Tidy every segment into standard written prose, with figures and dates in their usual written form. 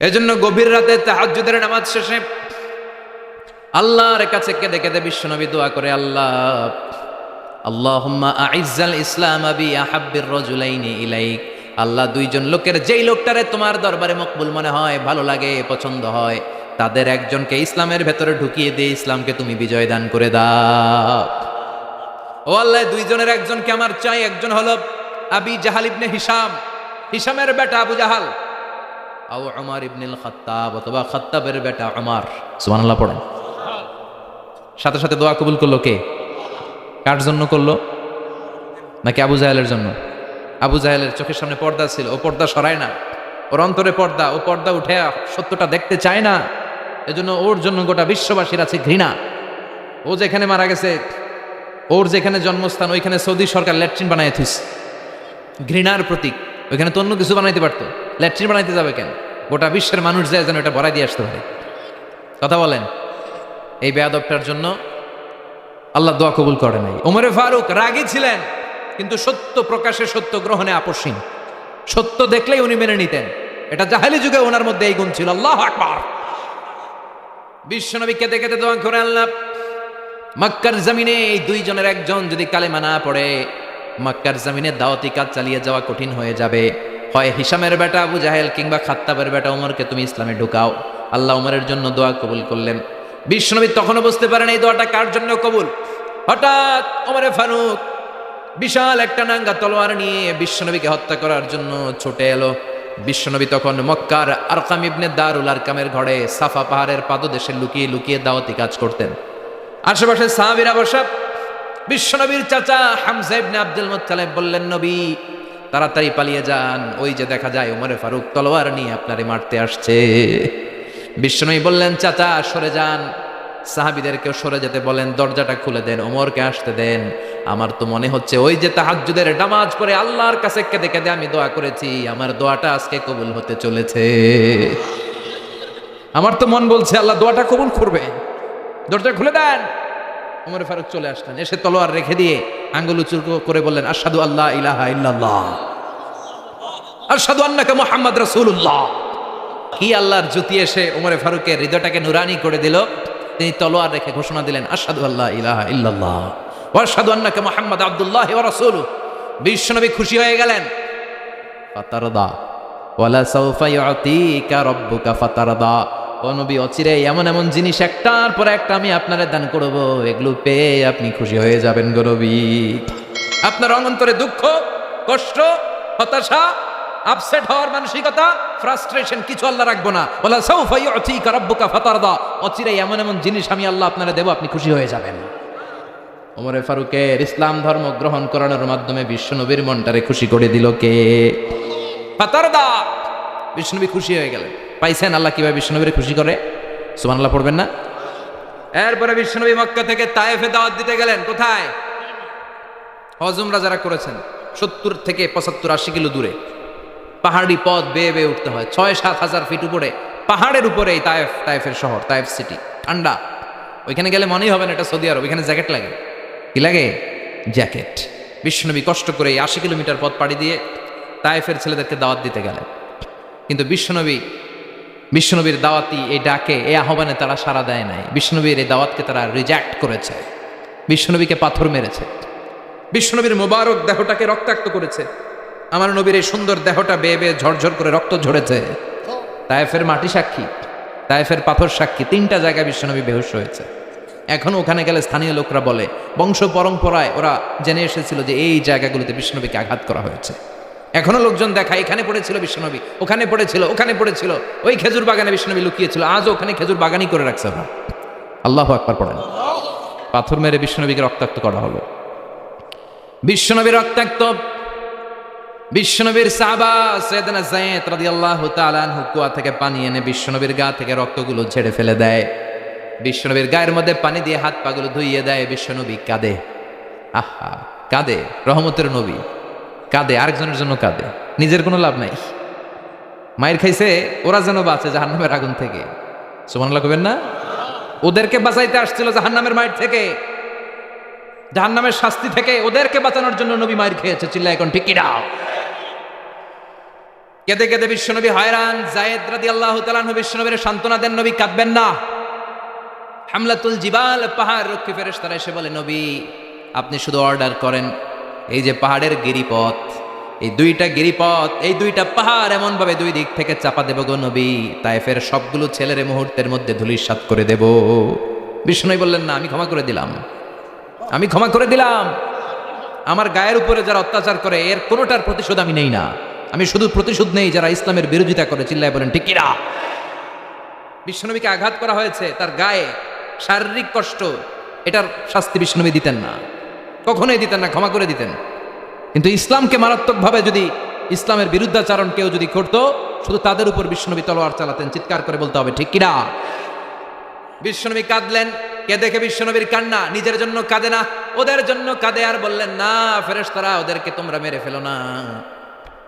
এজন্য গভীর রাতে তাহাজ্জুদের নামাজ শেষে আল্লাহর কাছে কেঁদে কেঁদে বিশ্বনবী দোয়া করে, আল্লাহ আল্লাহুম্মা আইজ্জাল ইসলাম বি আহাব্বির রাজুলাইনি ইলাইক। আল্লাহ, দুইজন লোকের যেই লোকটারে তোমার দরবারে মকবুল মনে হয়, ভালো লাগে, পছন্দ হয়, তাদের একজনকে ইসলামের ভেতরে ঢুকিয়ে দিয়ে ইসলামকে তুমি বিজয় দান করে দাও। ও আল্লাহ, দুইজনের একজনকে আমার চাই। একজন হলো আবি জাহাল ইবনে হিশাম, হিশামের বেটা আবু জাহাল, আও উমর ইবনুল খাত্তাব, অথবা খাত্তাবের বেটা উমর। সুবহানাল্লাহ পড়েন। সাথে সাথে দোয়া কবুল করলো কে? কার জন্য করলো? নাকি আবু জাহেলের জন্য? আবু জাহেলের চোখের সামনে পর্দা ছিল, ও পর্দা সরায় না। ওর অন্তরে পর্দা, ও পর্দা উঠে সত্যটা দেখতে চায় না। এজন্য ওর জন্য গোটা বিশ্ববাসীর আছে ঘৃণা। ও যেখানে মারা গেছে, ওর যেখানে জন্মস্থান, ওইখানে সৌদি সরকার ল্যাট্রিন বানায় থুস। ঘৃণার প্রতীক। ওইখানে তো অন্য কিছু বানাইতে পারতো, ল্যাট্রিন বানাইতে যাবে কেন? গোটা বিশ্বের মানুষ যায় যেন এটা ভরাই দিয়ে আসতে পারে। কথা বলেন। এই বেয়াদবটার জন্য আল্লাহ দোয়া কবুল করে নাই। ওমরে ফারুক রাগী ছিলেন, কিন্তু সত্য প্রকাশে, সত্য গ্রহণে আপসহীন। সত্য দেখলেই উনি মেনে নিতেন। এটা জাহেলি যুগে ওনার মধ্যে এই গুণ ছিল। আল্লাহু আকবার। বিশ্বনবী কেঁদে কেঁদে দোয়া করে, আল্লাহ মক্কার জমিনে এই দুইজনের একজন যদি কালেমা না পড়ে, মক্কার জমিনে দাওয়াতি কাজ চালিয়ে যাওয়া কঠিন হয়ে যাবে। হয় হিশামের বেটা আবু জাহেল কিংবা খাত্তাবের বেটা ওমরকে তুমি ইসলামে ঢুকাও। আল্লাহ ওমরের জন্য দোয়া কবুল করলেন। বিশ্বনবী তখনও বুঝতে পারেন এই দোয়াটা কার জন্য কবুল। হঠাৎ ওমরে ফারুক বিশাল একটা নাঙ্গা তলোয়ার নিয়ে বিশ্বনবীকে হত্যা করার জন্য ছুটে এলো। বিশ্বনবী তখন মক্কার আরকাম ইবনে দারুল আরকামের ঘরে সাফা পাহাড়ের পাদদেশে লুকিয়ে লুকিয়ে দাওয়াতি কাজ করতেন। আশেপাশে সাহাবীরা বসা। বিশ্বনবীর চাচা হামজা ইবনে আব্দুল মুত্তালিব বললেন, নবী তাড়াতাড়ি পালিয়ে যান, ওই যে দেখা যায় ওমরে ফারুক তলোয়ার নিয়ে আপনারে মারতে আসছে। বিশ্বনবী বললেন, চাচা সরে যান, সাহাবীদেরকেও সরে যেতে বলেন, দরজাটা খুলে দেন, ওমরকে আসতে দেন। আমার তো মনে হচ্ছে ওই যে তাহাজ্জুদের নামাজ পড়ে আল্লাহর কাছে কেঁদে কেঁদে আমি দোয়া করেছি, আমার দোয়াটা আজকে কবুল হতে চলেছে। আমার তো মন বলছে আল্লাহ দোয়াটা কবুল করবে। দরজা খুলে দেন। ওমর ফারুক চলে আসলেন, এসে তলোয়ার রেখে দিয়ে আঙ্গুল উঁচু করে বললেন, আশহাদু আল্লা ইলাহা ইল্লাল্লাহ, আশহাদু আন্নাকা মুহাম্মদ রাসূলুল্লাহ। কি আল্লাহর জ্যোতি এসে ওমর ফারুকের হৃদয়টাকে নুরানি করে দিল। তিনি তলোয়ার রেখে ঘোষণা দিলেন, আশহাদু আল্লা ইলাহা ইল্লাল্লাহ ওয়া আশহাদু আন্নাকা মুহাম্মদ আবদুল্লাহি ওয়া রাসূলুহু। বিশ্বনবী খুশি হয়ে গেলেন। ফাতারদা ওয়ালা সাউফা ইউতিকা রাব্বুকা ফাতারদা। ও নবী, অচিরে এমন এমন জিনিস একটার পর একটা আমি আপনারে দান করব, এগুলো পেয়ে আপনি খুশি হয়ে যাবেন গো নবী। আপনার অন্তরে দুঃখ, কষ্ট, হতাশা, আপসেট হওয়ার মানসিকতা, ফ্রাস্ট্রেশন কিছু আল্লাহ রাখবো না। ওয়ালা সাউফা ইউতিকা রাব্বুকা ফাতারদা। অচিরে এমন এমন জিনিস আমি আল্লাহ আপনারে দেব, আপনি খুশি হয়ে যাবেন। ওমরে ফারুকের ইসলাম ধর্ম গ্রহণ করানোর মাধ্যমে বিশ্বনবীর মনটারে খুশি করে দিল কে? ফাতারদা। বিশ্বনবী খুশি হয়ে গেলেন। পাইছেন আল্লাহ কিভাবে বিশ্বনবীরে খুশি করে? সুবহানাল্লাহ পড়বেন না? এরপরে বিশ্বনবী মক্কা থেকে তায়েফে দাওয়াত দিতে গেলেন। কোথায়? হজ উমরা যারা করেছেন 70 থেকে 75-80 কিলো দূরে পাহাড়ি পথ বেয়ে বেয়ে উঠতে হয়। 6-7 হাজার ফিট উপরে পাহাড়ের উপরে এই তায়েফ, তায়েফের শহর, তায়েফ সিটি। ঠান্ডা। ওইখানে গেলে মনেই হবে না এটা সৌদি আরব। ওইখানে জ্যাকেট লাগে। কি লাগে? জ্যাকেট। বিশ্বনবী কষ্ট করে 80 কিলোমিটার পথ পাড়ি দিয়ে তায়েফের ছেলেদেরকে দাওয়াত দিতে গেলেন। কিন্তু বিশ্বনবীর দাওয়াতি এই ডাকে, এই আহ্বানে তারা সাড়া দেয় নাই। বিশ্বনবীর এই দাওয়াতকে তারা রিজেক্ট করেছে। বিশ্বনবীকে পাথর মেরেছে। বিশ্বনবীর মোবারক দেহটাকে রক্তাক্ত করেছে। আমার নবীর এই সুন্দর দেহটা বেয়ে বেয়ে ঝরঝর করে রক্ত ঝরেছে। তায়েফের মাটি সাক্ষী, তায়েফের পাথর সাক্ষী। 3টা জায়গায় বিশ্বনবী বেহুশ হয়েছে। এখনো ওখানে গেলে স্থানীয় লোকরা বলে, বংশ পরম্পরায় ওরা জেনে এসেছিল যে এই জায়গাগুলোতে বিশ্বনবীকে আঘাত করা হয়েছে। এখনো লোকজন দেখায়, এখানে পড়েছিল বিশ্বনবী, ওখানে পড়েছিল, ওখানে পড়েছিল, ওই খেজুর বাগানে বিশ্বনবী লুকিয়েছিল, আজও ওখানে খেজুর বাগানই করে রাখছে ওরা। আল্লাহু আকবার পড়েন। পাথর মেরে বিশ্বনবীকে রক্তাক্ত করা হলো। বিশ্বনবী রক্তাক্ত। বিশ্বনবীর সাহাবা সাইয়েদনা যায়েদ রাদিয়াল্লাহু তাআলা আনহু কুয়া থেকে পানি এনে বিশ্বনবীর গা থেকে রক্তগুলো ঝেড়ে ফেলে দেয়। বিশ্বনবীর গায়ের মধ্যে পানি দিয়ে হাত পাগুলো ধুইয়ে দেয়। বিশ্বনবী কাঁদে। আহা, কাঁদে। রহমতের নবী কাঁদে, আরেকজনের জন্য কাঁদে। নিজের কোনো লাভ নাই। মায়ের খাইছে, ওরা যেন বাঁচে জাহান্নামের আগুন থেকে। সুবহানাল্লাহ কইবেন না? ওদেরকে বাঁচাইতে আসছিল জাহান্নামের মায়ের থেকে, জাহান্নামের শাস্তি থেকে। ওদেরকে বাঁচানোর জন্য নবী মায়ের খেয়েছে। চিল্লায় এখন ঠিক কি না? কেঁদে কেঁদে বিশ্বনবী হয়রান। যায়েদ রাদিয়াল্লাহু তাআলা আনহু বিশ্বনবীর সান্ত্বনা দেন, নবী কাঁদবেন না। হামলাতুল জিবাল, পাহাড় রক্ষী ফেরেশতারা এসে বলে, নবী আপনি শুধু অর্ডার করেন, এই যে পাহাড়ের গিরিপথ, এই দুইটা গিরিপথ, এই দুইটা পাহাড় এমন ভাবে দুই দিক থেকে চাপা দেব গো নবী, তায়েফের সবগুলো ছেলের মুহূর্তের মধ্যে ধূলিসাৎ করে দেব। বিষ্ণু বললেন, না, আমি ক্ষমা করে দিলাম, আমি ক্ষমা করে দিলাম। আমার গায়ের উপরে যারা অত্যাচার করে এর কোনোটার প্রতিশোধ আমি নেই না, আমি শুধু প্রতিশোধ নেই যারা ইসলামের বিরোধিতা করে। চিল্লায় বলেন ঠিক কিনা? বিশ্বনবীকে আঘাত করা হয়েছে, তার গায়ে শারীরিক কষ্ট, এটার শাস্তি বিশ্বনবী দিতেন না, কখনোই দিতেন না, ক্ষমা করে দিতেন। কিন্তু ইসলামকে মারাত্মকভাবে যদি ইসলামের বিরুদ্ধাচারণ কেউ যদি করত, শুধু তাদের উপর বিশ্বনবী তলোয়ার চালাতেন। চিৎকার করে বলতে হবে ঠিক কিনা? বিশ্বনবী কাঁদলেন। কে দেখে বিশ্বনবীর কান্না, নিজের জন্য কাঁদে না, ওদের জন্য কাঁদে। আর বললেন, না ফেরেশতারা, ওদেরকে তোমরা মেরে ফেলো না,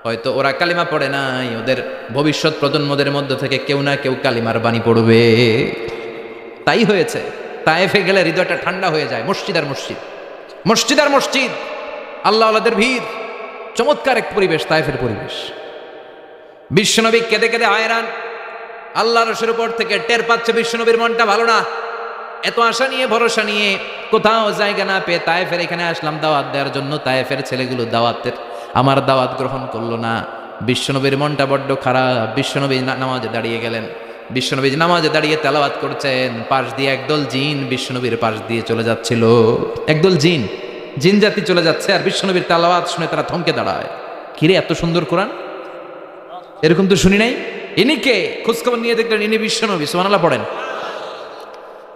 হয়তো ওরা কালিমা পড়ে নাই, ওদের ভবিষ্যৎ প্রজন্মদের মধ্য থেকে কেউ না কেউ কালিমার বাণী পড়বে। তাই হয়েছে। তায়েফে গেলে হৃদয়টা ঠান্ডা হয়ে যায়। মসজিদ আর মসজিদ, মসজিদ আর মসজিদ, আল্লাহ আল্লাহদের ভিড়, চমৎকার এক পরিবেশ তায়েফের পরিবেশ। বিশ্বনবী কেঁদে কেঁদে হয়রান। আল্লাহ রসুলের উপর থেকে টের পাচ্ছে বিশ্বনবীর মনটা ভালো না। এত আশা নিয়ে, ভরসা নিয়ে, কোথাও জায়গা না পেয়ে তায়েফের এখানে আসলাম দাওয়াত দেওয়ার জন্য। তায়েফের ছেলেগুলো দাওয়াতের আমার দাওয়াত গ্রহণ করলো না। বিশ্বনবীর মনটা বড্ড খারাপ। বিশ্বনবী নামাজে দাঁড়িয়ে গেলেন। বিশ্বনবী নামাজে দাঁড়িয়ে তেলাওয়াত করছেন, পাশ দিয়ে একদল জিন বিশ্বনবীর পাশ দিয়ে চলে যাচ্ছিল। একদল জিন, জিন জাতি চলে যাচ্ছে, আর বিশ্বনবীর তেলাওয়াত শুনে তারা থমকে দাঁড়ায়। কিরে, এত সুন্দর কোরআন, এরকম তো শুনি নাই। ইনি কে? খোঁজখবর নিয়ে দেখলেন ইনি বিশ্বনবী। সুবহানাল্লাহ পড়েন।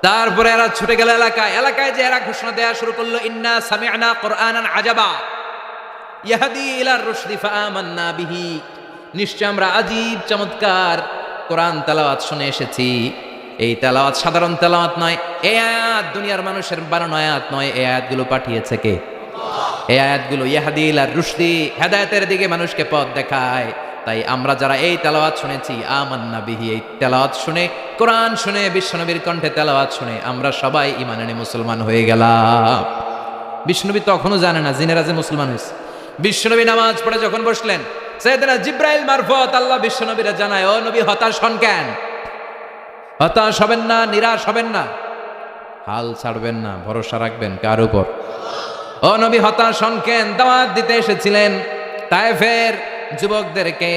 তারপরে এরা ছুটে গেল এলাকায়। এলাকায় যে এরা ঘোষণা দেওয়া শুরু করলো, ইন্না সামি'না কুরআনান আজাবা ইয়াহদি ইলার রুশদি ফাআমান্না বিহি, নিশ্চয় আমরা আজীব চমৎকার কোরআন তেলাওয়াত শুনে এসেছি। এই তেলাওয়াত সাধারণ তেলাওয়াত নয়, এই আয়াত দুনিয়ার মানুষের বানানো আয়াত নয়। এই আয়াতগুলো পাঠিয়েছে কে? এই আয়াতগুলো ইয়াহদি ইলার রুশদি, হেদায়েতের দিকে মানুষকে পথ দেখায়। তাই আমরা যারা এই তেলাওয়াত শুনেছি, আমান্না বিহি, এই তেলাওয়াত শুনে, কোরআন শুনে, বিশ্বনবীর কণ্ঠে তেলাওয়াত শুনে আমরা সবাই ঈমান এনে মুসলমান হয়ে গেলাম। বিশ্বনবী তখনও জানে না জিনেরা যে মুসলমান হয়েছে। বিশ্বনবী নামাজ পড়ে যখন বসলেন, সাইয়েদনা জিব্রাইল মারফত আল্লাহ বিশ্বনবীরা জানায়, ও নবী হতাশ হন কেন? হতাশ হবেন না, নিরাশ হবেন না, হাল ছাড়বেন না, ভরসা রাখবেন কার উপর? ও নবী হতাশ হন কেন? দাওয়াত দিতে এসেছিলেন তায়েফের যুবকদেরকে।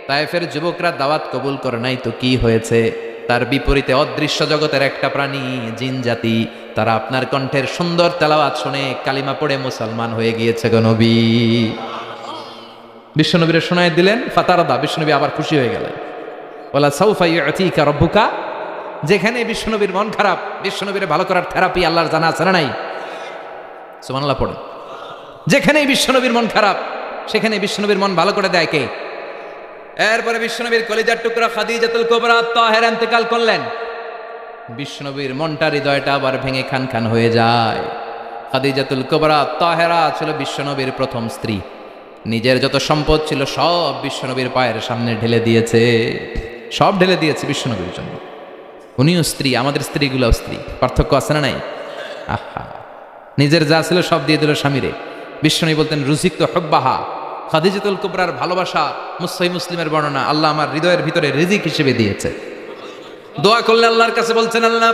তায়েফের যুবকরা দাওয়াত কবুল করে নাই তো কি হয়েছে? তার বিপরীতে অদৃশ্য জগতের একটা প্রাণী, জিন জাতি, তারা আপনার কণ্ঠের সুন্দর তেলাওয়াত শুনে কালিমা পড়ে মুসলমান হয়ে গিয়েছে গো নবী। বিশ্বনবীরে শোনায় দিলেন, ফাতারাদা, বিশ্বনবী আবার খুশি হয়ে গেলেন। ওয়ালা সাউফা ইউতিকা রাব্বুকা, যেখানে বিশ্বনবীর মন খারাপ, বিশ্বনবীরে ভালো করার থেরাপি আল্লাহর জানা আছে না নাই? সুবহানাল্লাহ পড়ুন। যেখানেই বিশ্বনবীর মন খারাপ, সেখানে বিশ্বনবীর মন ভালো করে দেয় কে? এরপরে বিশ্বনবীর কলিজার টুকরা খাদিজাতুল কুবরা তাহেরা ইন্তেকাল করলেন। বিশ্বনবীর মনটা, হৃদয়টা আবার ভেঙে খান খান হয়ে যায়। খাদিজাতুল কুবরা তাহেরা ছিল বিশ্বনবীর প্রথম স্ত্রী। নিজের যত সম্পদ ছিল সব বিশ্বনবীর পায়ের সামনে ঢেলে দিয়েছে, সব ঢেলে দিয়েছে বিশ্বনবীর জন্য। উনিও স্ত্রী, আমাদের স্ত্রীগুলোও স্ত্রী, পার্থক্য আছে না নাই? আহা, নিজের যা ছিল সব দিয়ে দিল স্বামীরে। বিশ্বনবী বলতেন, রুজিক তো হুব্বাহা, খাদিজাতুল কুবরার ভালোবাসা সহিহ মুসলিমের বর্ণনা, আল্লাহ আমার হৃদয়ের ভিতরে রিজিক হিসেবে দিয়েছে। দোয়া করলে আল্লাহর কাছে বলছেন, আল্লাহ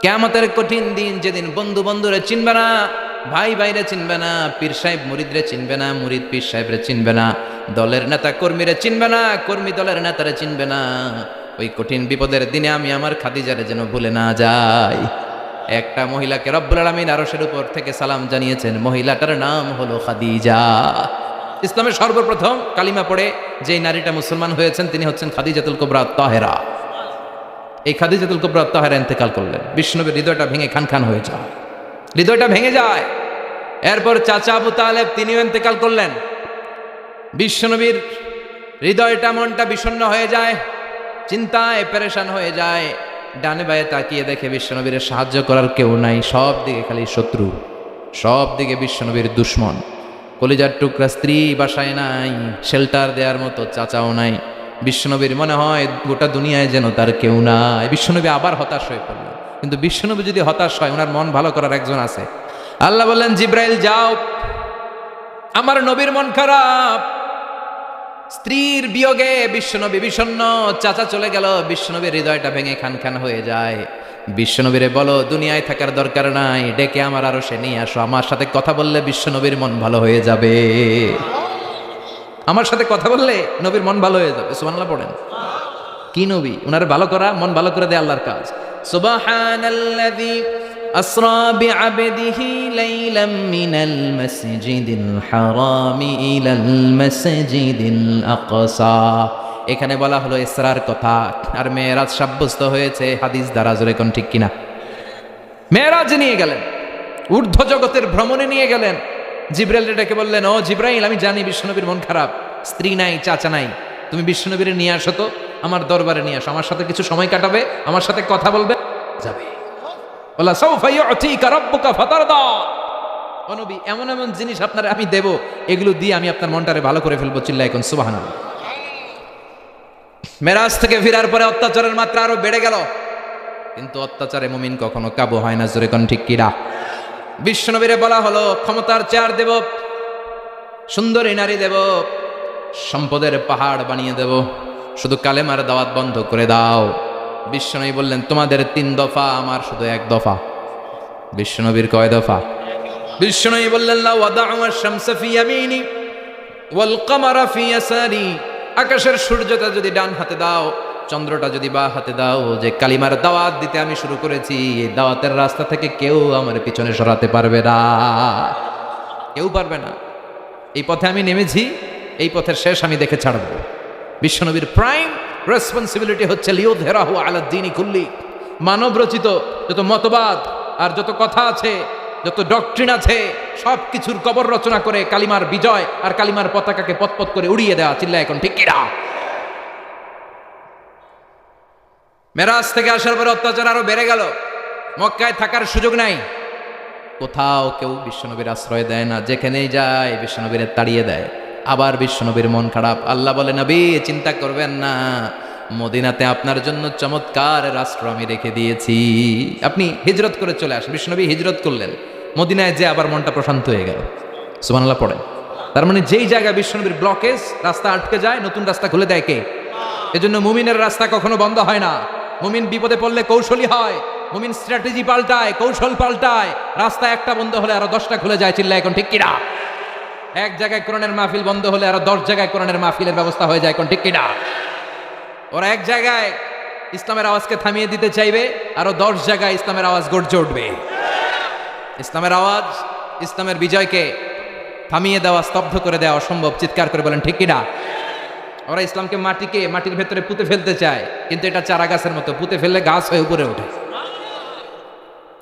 কিয়ামতের কঠিন দিন, যেদিন বন্ধু বন্ধুরে চিনবে না, ভাই ভাইরে চিনবে না, পীর সাহেব মুরিদরে চিনবে না, মুরিদ পীর সাহেবরে চিনবে না, দলের নেতা কর্মীরে চিনবে না, কর্মী দলের নেতারে চিনবে না, ওই কঠিন বিপদের দিনে আমি আমার খাদিজারে যেন ভুলে না যাই। একটা মহিলাকে রব্বুল আলামিন আরশের উপর থেকে সালাম জানিয়েছেন, মহিলাটার নাম হলো খাদিজা। ইসলামের সর্বপ্রথম কালিমা পড়ে যেই নারীটা মুসলমান হয়েছেন তিনি হচ্ছেন খাদিজাতুল কুবরা তাহেরা। এই খাদিজাতুল কুবরা তাহেরা ইন্তেকাল করলেন। বিশ্বনবীর হৃদয়টা ভেঙে খান খান হয়ে যায়, হৃদয়টা ভেঙে যায়। এরপর চাচা আবু তালেব তিনিও ইন্তেকাল করলেন। বিশ্বনবীর হৃদয়টা, মনটা বিষণ্ণ হয়ে যায়, চিন্তায় পেরেশান হয়ে যায়। ডানে বায়ে তাকিয়ে দেখে বিশ্বনবীর সাহায্য করার কেউ নাই, সব দিকে খালি শত্রু, সব দিকে বিশ্বনবীর দুশ্মন। কলিজার টুকরা স্ত্রী বাসায় নাই, শেল্টার দেওয়ার মতো চাচাও নাই। বিশ্বনবীর মনে হয় গোটা দুনিয়ায় যেন তার কেউ নাই। বিশ্বনবী আবার হতাশ হয়ে পড়ল। কিন্তু বিশ্বনবী যদি হতাশ হয়, ওনার মন ভালো করার একজন আছে। আল্লাহ বললেন, জিব্রাইল যাও, আমার নবীর মন খারাপ, স্ত্রীর বিয়োগে বিশ্বনবী বিষণ্ণ, চাচা চলে গেল, বিশ্বনবীর হৃদয়টা ভেঙে খান খান হয়ে যায়। বিশ্বনবীরে বলো দুনিয়ায় থাকার দরকার নাই, ডেকে আমার আরো সে নিয়ে আসো, আমার সাথে কথা বললে বিশ্বনবীর মন ভালো হয়ে যাবে। আমার সাথে কথা বললে নবীর মন ভালো হয়ে যাবে। সুবহানাল্লাহ পড়েন। কি নবী, উনার ভালো করা, মন ভালো করে দেয় আল্লাহর কাজ। সুবহানাল্লাযী আসরা বিআবদিহি লাইলাম মিনাল মাসজিদিল হারামি ইলাল মাসজিদিল আকসা। এখানে বলা হলো ইসরার কথা, আর মেরাজ সাব্যস্ত হয়েছে হাদিস দ্বারা। জোরে কোন ঠিক কিনা? মেরাজ নিয়ে গেলেন, ঊর্ধ্ব জগতের ভ্রমণে নিয়ে গেলেন। জিব্রাইল ডেকে বললেন, ও জিব্রাইল, আমি জানি বিশ্বনবীর মন খারাপ, স্ত্রী নাই, চাচা নাই, তুমি বিশ্বনবীর নিয়ে আসো তো, আমার দরবারে নিয়ে আসো, আমার সাথে কিছু সময় কাটাবে, আমার সাথে কথা বলবে, যাবে। বলা সাউফা ইউতিকা রাব্বুকা ফাতারদা। ও নবী, এমন এমন জিনিস আপনারে আমি দেব, এগুলো দিয়ে আমি আপনার মনটারে ভালো করে ফেলবো। চিল্লায় কোন সুবহানাল্লাহ। মেরাজ থেকে ফেরার পরে অত্যাচারের মাত্রা আরো বেড়ে গেল, কিন্তু অত্যাচারে মুমিন কখনো কাবু হয় না। জোরে কোন ঠিক কিনা? বিশ্বনবীরে বলা হলো ক্ষমতার চেয়ার দেব, সুন্দরী নারী দেব, সম্পদের পাহাড় বানিয়ে দেব, শুধু কালেমার দাওয়াত বন্ধ করে দাও। বিশ্বনবী বললেন, তোমাদের 3 দফা, আমার শুধু 1 দফা। বিশ্বনবীর কয় দফা? বিশ্বনবী বললেন, লা ওয়াদা'u আশ-শামসা ফি ইয়ামিনি ওয়াল কামারা ফি ইয়াসারি। আকাশের সূর্যটা যদি ডান হাতে দাও, চন্দ্রটা যদি বা হাতে দাও, যে কালিমার দাওয়াত দিতে আমি শুরু করেছি, এই দাওয়াতের রাস্তা থেকে কেউ আমার পিছনে সরাতে পারবে না, কেউ পারবে না। এই পথে আমি নেমেছি, এই পথের শেষ আমি দেখে ছাড়ব। বিশ্বনবীর প্রাইম রেসপন্সিবিলিটি হচ্ছে লিউযহিরাহু আলা দ্বীনি কুল্লি। মানব রচিত যত মতবাদ আর যত কথা আছে, যত ডক্ট্রিন আছে, সব কিছুর কবর রচনা করে কালিমার বিজয় আর কালিমার পতাকাকে পতপত করে উড়িয়ে দেওয়া। চিল্লায় এখন ঠিক কিনা? মেরাজ থেকে আসার পরে অত্যাচার আরো বেড়ে গেল, মক্কায় থাকার সুযোগ নাই, কোথাও কেউ বিশ্বনবীর আশ্রয় দেয় না, যেখানেই যায় বিশ্বনবীর তাড়িয়ে দেয়। আবার বিশ্বনবীর মন খারাপ। আল্লাহ বলে, নবী চিন্তা করবেন না, মদিনাতে আপনার জন্য চমৎকার রাষ্ট্র আমি রেখে দিয়েছি, আপনি হিজরত করে চলে আসেন। বিশ্বনবী হিজরত করলেন, মদিনায় যে আবার মনটা প্রশান্ত হয়ে গেল। সুবহানাল্লাহ পড়েন। তার মানে যেই জায়গায় বিশ্বনবীর ব্লকেজ, রাস্তা আটকে যায়, নতুন রাস্তা খুলে দেয় কে? এজন্য মুমিনের রাস্তা কখনো বন্ধ হয় না। মুমিন বিপদে পড়লে কৌশলী হয়, মুমিন স্ট্র্যাটেজি পাল্টায়, কৌশল পাল্টায়। রাস্তা একটা বন্ধ হলে আরো 10টা খুলে যায়। চিল্লায় এখন ঠিক কিনা? এক জায়গায় কোরআনের মাহফিল বন্ধ হলে আরো 10 জায়গায় কোরআনের মাহফিলের ব্যবস্থা হয়ে যায়। এখন ঠিক কিনা? ওরা এক জায়গায় ইসলামের আওয়াজকে থামিয়ে দিতে চাইবে, আরো 10 জায়গায় ইসলামের আওয়াজ গর্জে উঠবে। ইসলামের আওয়াজ, ইসলামের বিজয়কে থামিয়ে দেওয়া, স্তব্ধ করে দেওয়া অসম্ভব। চিৎকার করে বলেন ঠিক কিনা? ওরা ইসলামকে মাটির ভেতরে পুঁতে ফেলতে চায়, কিন্তু এটা চারা গাছের মতো, পুঁতে ফেললে গাছ হয়ে উপরে ওঠে,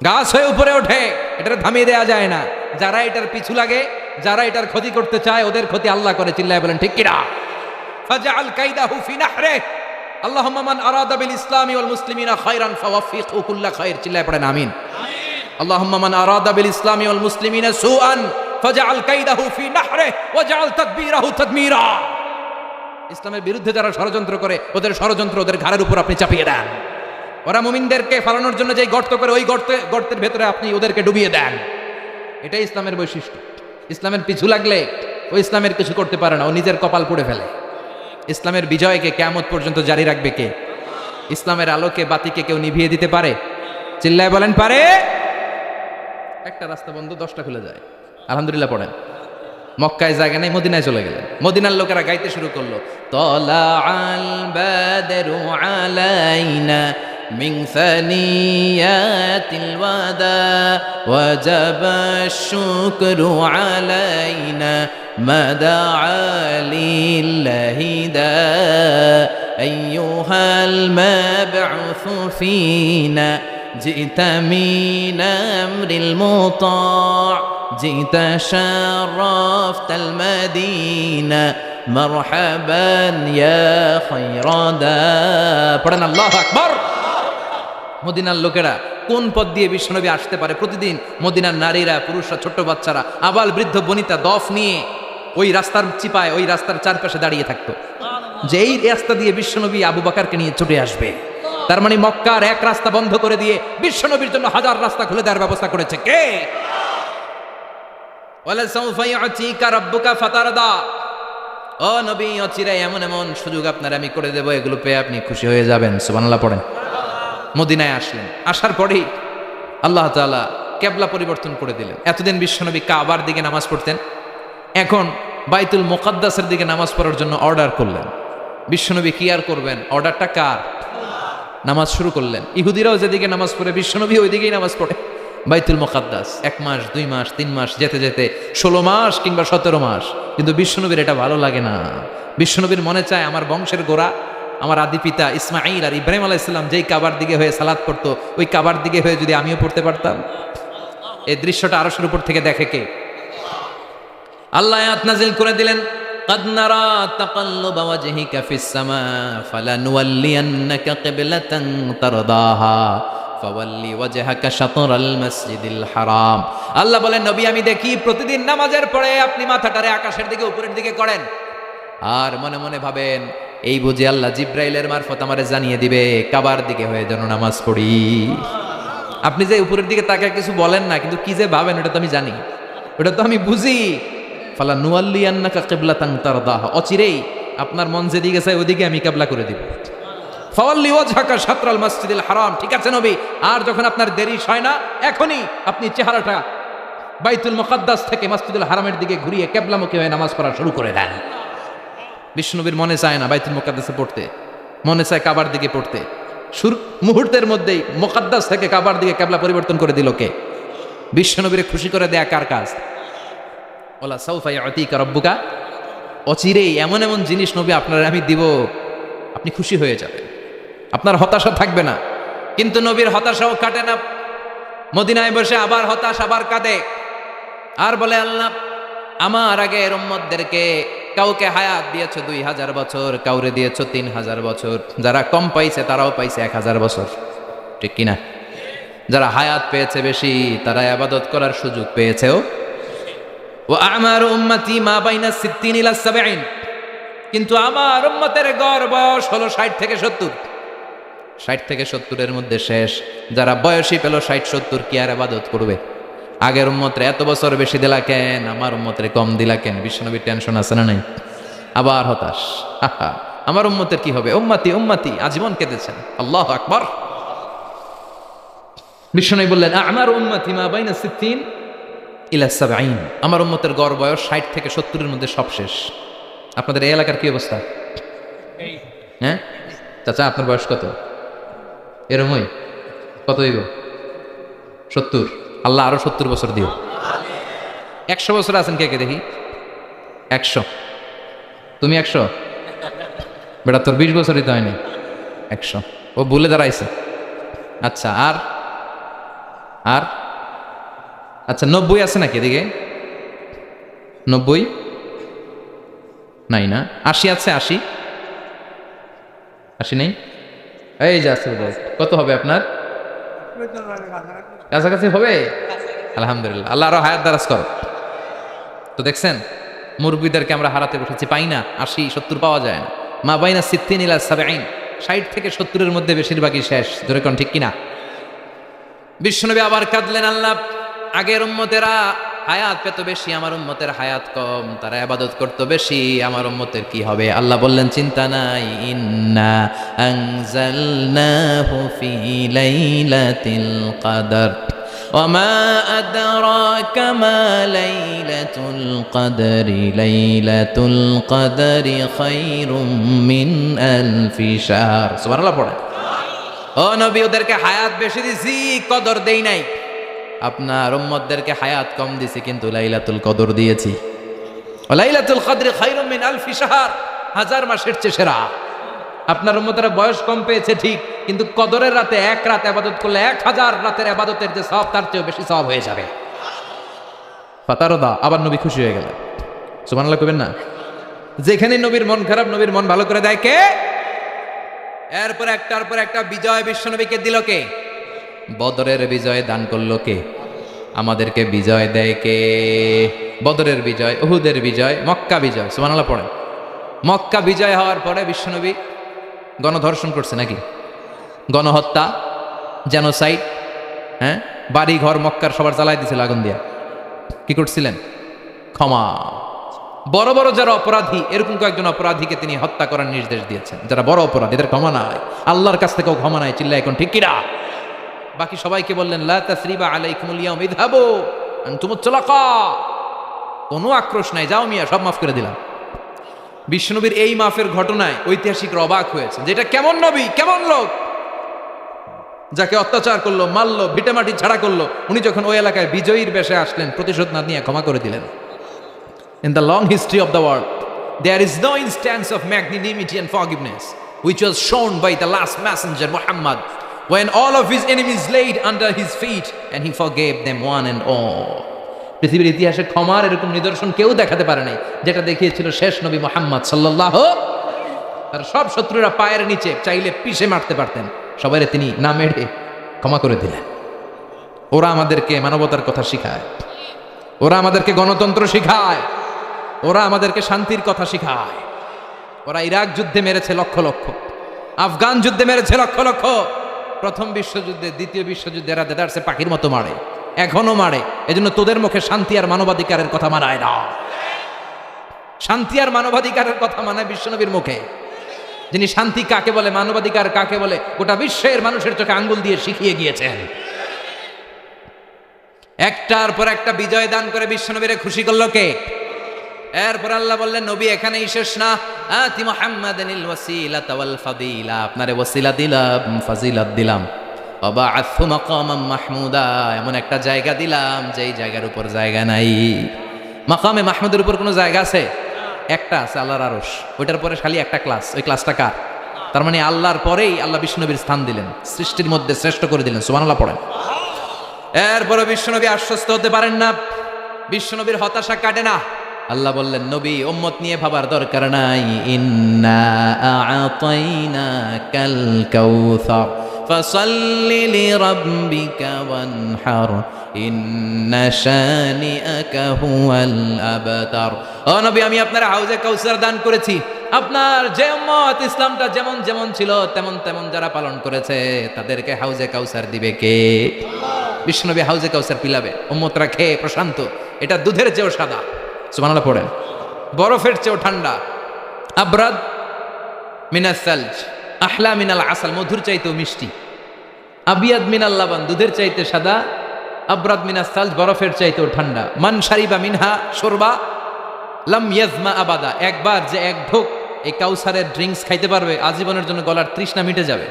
গাছ হয়ে উপরে ওঠে, এটা থামিয়ে দেওয়া যায় না। যারা এটার পিছু লাগে, যারা এটার ক্ষতি করতে চায়, ওদের ক্ষতি আল্লাহ করে। চিল্লায় বলেন ঠিক কিনা? ফাজআল কাইদাহু ফি নাহরে। আল্লাহুম্মা মান আরাদা বিল ইসলামি ওয়াল মুসলিমিনা খায়রান ফাওয়াফিকহু কুল্লা খায়র। চিল্লায় পড়েন আমিন। আল্লাহুম্মা মান আরাদা বিল ইসলামি ওয়াল মুসলিমিনা সুআন ফাজআল কাইদাহু ফি নাহরে ওয়াজআল তাদবীরাহু তাদমীরা। ইসলামের বিরুদ্ধে যারা ষড়যন্ত্র করে, ওদের ষড়যন্ত্র ওদের ঘাড়ের উপর আপনি চাপিয়ে দেন। ওরা মুমিনদেরকে ফালানোর জন্য যে গর্ত করে, ওই গর্তের ভেতরে আপনি ওদেরকে ডুবিয়ে দেন। এটাই ইসলামের বৈশিষ্ট্য। ইসলামের পিছু লাগলে ও ইসলামের কিছু করতে পারে না, ও নিজের কপাল পুড়ে ফেলে। ইসলামের বিজয়কে কিয়ামত পর্যন্ত জারি রাখবে কে? ইসলামের আলোকে, বাতিকে কেউ নিভিয়ে দিতে পারে? চিল্লায় বলেন পারে? একটা রাস্তা বন্ধ, 10টা খুলে যায়। আলহামদুলিল্লাহ পড়েন। মক্কায় জায়গা নেই, মদিনায় চলে গেলেন। মদিনার লোকেরা গাইতে শুরু করলো, তলাআল বাদরু আলাইনা মিন সানিয়াতিল ওয়াদা ওয়াজাবা আশ-শুকরু আলাইনা মাদাআ লিল্লাহি দা আইয়ুহাল মাবউসু ফিনা জিতা মিন আমরিল মুতা' جئت شرفت المدينة مرحبا يا خير دا। পড়েন আল্লাহু আকবার। মদিনার লোকেরা কোন পথ দিয়ে বিশ্বনবী আসতে পারে? প্রতিদিন মদিনার নারীরা, পুরুষরা, ছোট্ট বাচ্চারা, আবাল বৃদ্ধ বনিতা দফ নিয়ে ওই রাস্তার চিপায়, ওই রাস্তার চারপাশে দাঁড়িয়ে থাকতো, যে এই রাস্তা দিয়ে বিশ্বনবী আবু বকরকে নিয়ে ছুটে আসবে। তার মানে মক্কার এক রাস্তা বন্ধ করে দিয়ে বিশ্বনবীর জন্য হাজার রাস্তা খুলে দেওয়ার ব্যবস্থা করেছে কে? ওয়ালাসাউফা ইউতিকা রাব্বুকা ফাতারদা। ও নবী, অচিরাই এমন এমন সুযোগ আপনার আমি করে দেব, এগুলো পেয়ে আপনি খুশি হয়ে যাবেন। সুবহানাল্লাহ পড়েন। মদিনায় আসলেন, আসার পরেই আল্লাহ তাআলা কেবলা পরিবর্তন করে দিলেন। এতদিন বিশ্বনবী কাবার দিকে নামাজ পড়তেন, এখন বাইতুল মুকাদ্দাসের দিকে নামাজ পড়ার জন্য অর্ডার করলেন। বিশ্বনবী কি আর করবেন, অর্ডারটা কার? নামাজ শুরু করলেন। ইহুদিরাও যেদিকে নামাজ পড়ে বিশ্বনবী ওই দিকেই নামাজ পড়ে। বাইতুল মুকাদ্দাস 1 মাস 2 মাস 3 মাস যেতে যেতে 16 মাস কিংবা 17 মাস, কিন্তু বিশ্বনবীর এটা ভালো লাগে না। বিশ্বনবীর মনে চায় আমার বংশের গোড়া, আমার আদি পিতা ইসমাঈল আর ইব্রাহিম আলাইহিস সালাম যেই কাবার দিকে হয়ে সালাত পড়তো, ওই কাবার দিকে হয়ে যদি আমিও পড়তে পারতাম। এই দৃশ্যটা আরশের উপর থেকে দেখে কে? আল্লাহ আয়াত নাযিল করে দিলেন, قد نرى تقلب وجهك في السماء فلنولينك قبلة ترضاها فولي وجهك شطر المسجد الحرام। আল্লাহ বলেন, নবী আমি দেখি প্রতিদিন নামাজের পরে আপনি মাথাটারে আকাশের দিকে উপরের দিকে করেন, আর মনে মনে ভাবেন এই বুঝি আল্লাহ জিব্রাইলের মারফত আমারে জানিয়ে দিবে কাবার দিকে হয়ে যেন নামাজ পড়ি। আপনি যে উপরের দিকে তাকায় কিছু বলেন না, কিন্তু কি যে ভাবেন ওটা তো আমি জানি, ওটা তো আমি বুঝি। ফালা নুয়াল্লিয়ান্নাকা কিবলাতান তারদাহা, অচিরেই আপনার মন যেদিকে চায় ওদিকে আমি কিবলা করে দিব। ফাওয়াল্লি ওয়াজহাকা শাতরাল মাসজিদিল হারাম। ঠিক আছে নবী, আর যখন আপনার দেরি হয় না, এখনই আপনি চেহারাটা বাইতুল মুকাদ্দাস থেকে মসজিদুল হারামের দিকে ঘুরিয়ে কিবলামুখী হয়ে নামাজ পড়া শুরু করে দেন। বিষ্ণুনবীর মনে চায় না বাইতুল মুকাদ্দাসে পড়তে, মনে চায় কাবার দিকে পড়তে। মুহূর্তের মধ্যেই মুকাদ্দাস থেকে কাবার দিকে কিবলা পরিবর্তন করে দিল কে? বিশ্বনবীরে খুশি করে দেয়া কার কাজ? ওলা সাউফা ইয়াতিকা রাব্বুকা, অচিরেই এমন এমন জিনিস নবী আপনার আমি দিব, আপনি খুশি হয়ে যাবেন, আপনার হতাশা থাকবে না। কিন্তু নবীর হতাশাও কাটে না। মদিনায় বসে আবার হতাশ, আবার কাঁদে, আর বলে আল্লাহ আমার আগের উম্মতদেরকে কাউকে হায়াত দিয়েছ 2000 বছর, কাউরে দিয়েছ 3000 বছর, যারা কম পাইছে তারাও পাইছে 1000 বছর, ঠিক কিনা? যারা হায়াত পেয়েছে বেশি তারা ইবাদত করার সুযোগ পেয়েছেও। ও আমার উম্মতি মা বাইনা 60 ইলা 70, কিন্তু আমার উম্মতের গড় বয়স হলো 60 থেকে 70। 60 থেকে 70-এর মধ্যে শেষ। যারা বয়সী পেল 60-70 কি আর ইবাদত করবে? আগের উম্মতের এত বছর বেশি দিলা কেন, আমার উম্মতের কম দিলা কেন? বিশ্বনবীর টেনশন আছে না নাই? আবার হতাশ, আমার উম্মতের কি হবে? উম্মতি উম্মতি আজীবন কেঁদেছেন। আল্লাহু আকবার। বিশ্বনবী বললেন আমার উম্মতি মা বাইনা 60 ইলা 70, আমার উম্মতের গড় বয়স 60 থেকে 70-এর মধ্যে সব শেষ। আপনাদের এই এলাকার কি অবস্থা? হ্যাঁ চাচা, আপনার বয়স কত? এরমই কত হইব? 70। আল্লাহ আরো 70 বছর দিও। 100 বছর আছেন কে কে দেখি? 100। তুমি 100? বেটা তোর 20 বছরই তো হয়নি। 100 ও ভুলে দাঁড়াইছে। আচ্ছা, আর আর আচ্ছা 90 আছে নাকি এদিকে? 90 নাই না? 80 আছে? 80 নেই? এই যে আছে। কত হবে আপনার? কাছাকাছি হবে? আলহামদুলিল্লাহ, আল্লাহ আরো হায়াত দারাজ করো। তো দেখছেন মুরব্বীদেরকে আমরা হারাতে বসেছি, পাই না। 80 70 পাওয়া যায় না। মা বাইনা 60 ইলা 70, 60 থেকে 70-এর মধ্যে বেশিরভাগই শেষ। ধরে কোন ঠিক কিনা? বিশ্বনবী আবার কাঁদলেন, আল্লাহ আগের উম্মতেরা হায়াত পেত বেশি, আমার উম্মতের হায়াত কম, তারা ইবাদত করতো বেশি, আমার উম্মতের কি হবে? আল্লাহ বললেন চিন্তা নাই, ইন্না আনজালনাহু ফি লাইলাতিল কদর ওয়ামা আদরাকা মা লাইলাতুল কদরি লাইলাতুল কদরি খায়রুম মিন আলফি শাহর। সুবহানাল্লাহ পড়ে। ও নবী, ওদেরকে হায়াত বেশি দিছি, কদর দেই নাই। আপনার উম্মতদেরকে হায়াত কম দিছি, কিন্তু লাইলাতুল কদর দিয়েছি। লাইলাতুল কদরি খায়রুম মিন আলফি শাহর, 1000 মাসের চেয়ে সেরা। আপনার উম্মতেরা বয়স কম পেয়েছে ঠিক, কিন্তু কদরের রাতে এক রাত ইবাদত করলে 1000 রাতের ইবাদতের যে সওয়াব তার চেয়ে বেশি সওয়াব হয়ে যাবে। ফাতারদা, আবার নবী খুশি হয়ে গেলেন। সুবহানাল্লাহ কইবেন না? যেখানে নবীর মন খারাপ, নবীর মন ভালো করে দেয় কে? এরপর একটার পর একটা বিজয় বিশ্বনবীকে দিল কে? বদরের বিজয় দান করলো কে? আমাদেরকে বিজয় দেয় কে? বদরের বিজয়, উহুদের বিজয়, মক্কা বিজয়। সুবহানাল্লাহ পড়েন। মক্কা বিজয় হওয়ার পরে বিশ্বনবী গণধর্ষণ করছে নাকি? গণহত্যা, জেনোসাইড, হ্যাঁ, বাড়ি ঘর মক্কার সবার জ্বালাই দিয়েছিল আগুন দিয়া। কি করছিলেন? ক্ষমা, বড় বড় যারা অপরাধী, এরকম কয়েকজন অপরাধীকে তিনি হত্যা করার নির্দেশ দিয়েছেন। যারা বড় অপরাধী, এদের ক্ষমা নাই, আল্লাহর কাছ থেকেও ক্ষমা নাই। চিল্লা এখন ঠিক কিনা? বাকি সবাইকে বললেন লা তাসরিবা আলাইকুমুল ইয়াউম ইযহাবু আনতুমুত তুলাকা, কোনো আক্রোশ নাই, যাও মিয়া, সব মাফ করে দিলাম। বিশ্বনবীর এই মাফের ঘটনায় ঐতিহাসিকরা অবাক হয়েছে, যেটা কেমন নবী, কেমন লোক, যাকে অত্যাচার করলো, মারলো, ভিটেমাটি ছাড়া করলো, উনি যখন ওই এলাকায় বিজয়ীর বেশে আসলেন, প্রতিশোধ না নিয়ে ক্ষমা করে দিলেন। In the long history of the world, there is no instance of magnanimity and forgiveness which was shown by the last messenger Muhammad, when all of his enemies laid under his feet and he forgave them one and all. পৃথিবীর ইতিহাসে ক্ষমার এরকম নিদর্শন কেউ দেখাতে পারে নাই, যেটা দেখিয়েছিল শেষ নবী মুহাম্মদ সাল্লাল্লাহু। তার সব শত্রুরা পায়ের নিচে চাইলে পিষে মারতে পারতেন, সবাইরে তিনি না মেরে ক্ষমা করে দিলেন। ওরা আমাদেরকে মানবতার কথা শিখায়, ওরা আমাদেরকে গণতন্ত্র শিখায়, ওরা আমাদেরকে শান্তির কথা শিখায়। ওরা ইরাক যুদ্ধে মেরেছে লক্ষ লক্ষ, আফগান যুদ্ধে মেরেছে লক্ষ লক্ষ, প্রথম বিশ্বযুদ্ধে, দ্বিতীয় বিশ্বযুদ্ধে এরা দেদারসে পাখির মতো মারে, এখনো মারে। এজন্য তোদের মুখে শান্তি আর মানবাধিকারের কথা মানায় না। শান্তি আর মানবাধিকারের কথা মানায় বিশ্বনবীর মুখে, যিনি শান্তি কাকে বলে, মানবাধিকার কাকে বলে, গোটা বিশ্বের মানুষের চোখে আঙ্গুল দিয়ে শিখিয়ে গিয়েছেন। একটার পর একটা বিজয় দান করে বিশ্বনবীরে খুশি করলো কে? এরপর আল্লাহ বললেন, নবী এখানেই শেষ না, আতি মুহাম্মাদানিল ওয়াসিলাতা ওয়াল ফাদিলা, আপনারে ওয়াসিলা দিলাম, ফাজিলাত দিলাম, ওয়াবাআথু মাকামাম মাহমুদা, এমন একটা জায়গা দিলাম যেই জায়গার উপর জায়গা নাই। মাকামে মাহমুদের উপর কোনো জায়গা আছে? একটা আছে, আল্লাহর আরশ। ওইটার পরে খালি একটা ক্লাস, ওই ক্লাসটা কার? তার মানে আল্লাহর পরেই আল্লাহ বিশ্বনবীর স্থান দিলেন, সৃষ্টির মধ্যে শ্রেষ্ঠ করে দিলেন। সুবহানাল্লাহ পড়েন। এরপরে বিশ্বনবী আশ্বস্ত হতে পারেন না, বিশ্বনবীর হতাশা কাটে না। আল্লাহ বললেন, নবী উম্মত নিয়ে ভাবার দরকার নাই, ইন্না আ'তাইনাকাল কাউসার ফাসাল্লি লিরাব্বিকা ওয়ানহার ইন্না শানিআকা হুয়াল আবতার। ও নবী, আমি আপনার হাউজে কাউসার দান করেছি। আপনার যে উম্মত ইসলামটা যেমন যেমন ছিল তেমন তেমন যারা পালন করেছে, তাদেরকে হাউজে কাউসার দিবে কে? বিশ্বনবী হাউজে কাউসার পিলাবে, উম্মতরা খেয়ে প্রশান্ত। এটা দুধের চেয়েও সাদা, সুবহানাল্লাহ পড়েন, বরফের চেয়েও ঠান্ডা, আবরাদ মিনাস সালজ আহলা মিনাল আসাল, মধুর চাইতেও মিষ্টি, আবিয়াদ মিনাল লাবান, দুধের চাইতে সাদা, আবরাদ মিনাস সালজ, বরফের চাইতেও ঠান্ডা। মান শারিবা মিনহা শরবা লাম ইয়াজমা আবাদা, একবার যে এক ঢোক এই কাউসারের ড্রিঙ্কস খাইতে পারবে, আজীবনের জন্য গলার তৃষ্ণা মিটে যাবে।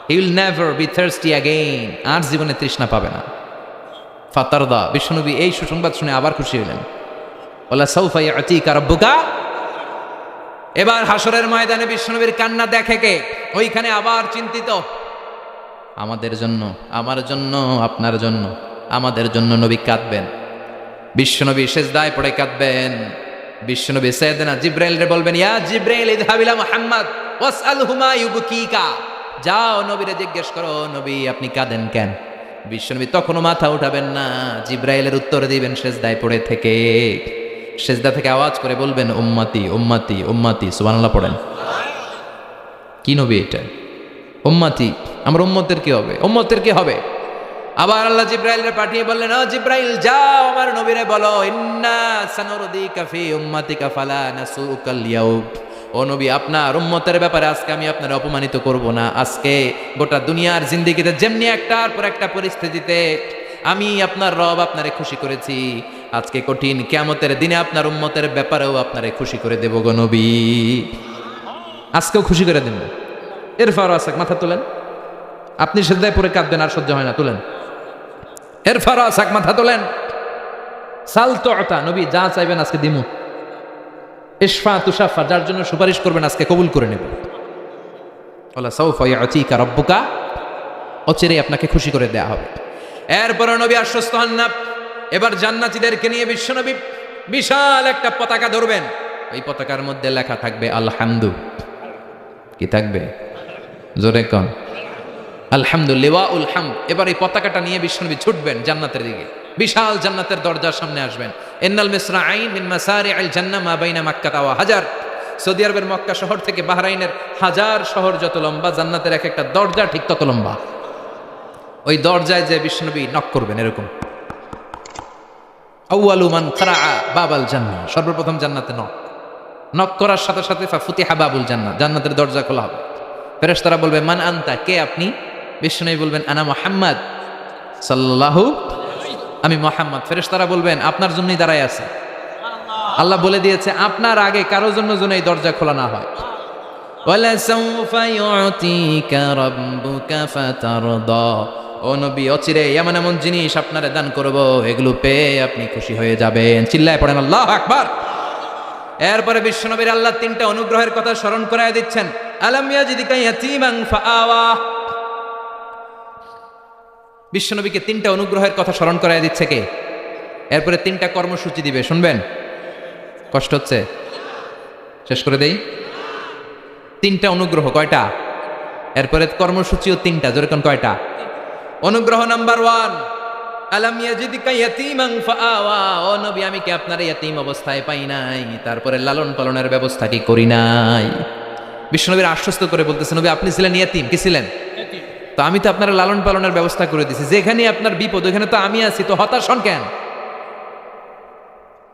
He will never be thirsty again, আর জীবনে তৃষ্ণা পাবে না। ফাতারদা, বিশ্বনবী এই সুসংবাদ শুনে আবার খুশি হলেন। ওয়ালা সাউফা ইয়াতিকা রাব্বুকা। এবার হাসরের ময়দানে বিশ্বনবীর কান্না দেখে কে? ওইখানে আবার চিন্তিত, আমাদের জন্য, আমার জন্য, আপনার জন্য, আমাদের জন্য নবী কাঁদবেন। বিশ্বনবী সেজদায় পড়ে কাঁদবেন। বিশ্বনবী সাইয়েদনা জিবরাইলরে বলবেন, ইয়া জিবরাইল ইযহাব ইলা মুহাম্মদ ওয়াসআলহু মা ইউবকিকা, যাও নবীরে জিজ্ঞেস করো, নবী আপনি কাঁদেন কেন? বিশ্বনবী তখনও মাথা উঠাবেন না, জিবরাইলের উত্তর দিবেন সেজদায় পড়ে থেকে। সেজদা থেকে আওয়াজ করে বলবেন, উম্মতি উম্মতি উম্মতি। সুবহানাল্লাহ পড়েন। কি নবী এটা? উম্মতি, আমার উম্মতের কি হবে? উম্মতের কি হবে? আবার আল্লাহ জিবরাইলরে পাঠিয়ে বললেন, ও জিবরাইল যাও আমার নবীরে বলো, ইন্না সানুরদিকা ফি উম্মাতিকা ফালা নাসুকাল ইয়াউম। ও নবী, আপনার উম্মতের ব্যাপারে আজকে আমি আপনার অপমানিত করব না। আজকে গোটা দুনিয়ার জিন্দেগিতে যেমনি একটার পর একটা পরিস্থিতিতে আমি আপনার রব আপনারে খুশি করেছি, আজকে কঠিন কিয়ামতের দিনে আপনার উম্মতের ব্যাপারেও আপনারে খুশি করে দেব গো নবী। আজকেও খুশি করে দেব। এরফার আসাক, মাথা তোলেন। আপনি সেজদায় পড়ে কাঁদবেন, আর সহ্য হয় না, তোলেন। এরফার আসাক, মাথা তোলেন। সাল তুতা, নবী যা চাইবেন আজকে দিমু। ইশফা তুশাফা, যার জন্য সুপারিশ করবেন আজকে কবুল করে নেব। ওয়ালা সাউফা ইয়াতিকা রাব্বুকা, অচিরেই আপনাকে খুশি করে দেয়া হবে। এরপর নবী আশ্বস্ত হন না। এবার জান্নাতীদেরকে নিয়ে বিশ্বনবী বিশাল একটা পতাকা ধরবেন। ওই পতাকার মধ্যে লেখা থাকবে আলহামদু। কি থাকবে? জোরে কোন? আলহামদুলিল্লাহ উল হামদ। এবার এই পতাকাটা নিয়ে বিশ্বনবী ছুটবেন জান্নাতের দিকে। বিশাল জান্নাতের দরজার সামনে আসবেন। ইন্নাল মিসরাঈন মিন মাসারি'আল জান্নাহ মা বাইনা মাক্কা ওয়া হাজার। সৌদি আরবের মক্কা শহর থেকে বাহরাইনের হাজার শহর যত লম্বা, জান্নাতের এক একটা দরজা ঠিক তত লম্বা। ওই দরজায় যে বিশ্বনবী নক করবেন, এরকম আউয়ালু মান কারাআ বাবাল জান্নাহ, সর্বপ্রথম জান্নাতে নক করার সাথে সাথে ফাফুতিহা বাবুল জান্নাহ, জান্নাতের দরজা খোলা হবে। ফেরেশতারা বলবে মান আনতা, কে আপনি? বিশ্বনবী বলবেন আনা মুহাম্মদ সাল্লাল্লাহু, আমি মুহাম্মদ। ফেরেশতারা বলবেন আপনার জন্যই দাঁড়ায় আছে। আল্লাহ বলে দিয়েছে আপনার আগে কারোর জন্য যেন এই দরজা খোলা না হয়। ওয়ালা সাউফা ইউতিকা রাব্বুকা ফাতারদা, ও নবী অচিরে এমন এমন জিনিস আপনারে দান করব, এগুলো পেয়ে আপনি খুশি হয়ে যাবেন। চিল্লায় পড়েন আল্লাহু আকবার। এরপরে বিশ্বনবীর আল্লাহ তিনটা অনুগ্রহের কথা স্মরণ করায় দিচ্ছেন। আলাম ইয়াজিদিকা ইয়াতীমান ফাআওয়া, বিশ্বনবীকে তিনটা অনুগ্রহের কথা স্মরণ করায় দিচ্ছে কে? এরপরে তিনটা কর্মসূচি দিবে, শুনবেন? কষ্ট হচ্ছে? শেষ করে দেই। তিনটা অনুগ্রহ, কয়টা? এরপরে কর্মসূচিও তিনটা, যেরকম কয়টা? অনুগ্রহ নাম্বার 1, আলাম ইয়াজিদিকা ইয়াতীমান ফাআওয়া, ও নবী আমি কি আপনার ইয়াতীম অবস্থায় পাই নাই, তারপরে লালন পালনের ব্যবস্থা কি করি নাই? বিশ্বনবীর আশ্বস্ত করে বলতেছেন নবী আপনি ছিলেন ইয়াতীম, কি ছিলেন? তো আমি তো আপনার লালন পালনের ব্যবস্থা করে দিছি, যেখানে আপনার বিপদ ওখানে তো আমি আছি, তো হতাশ হন কেন?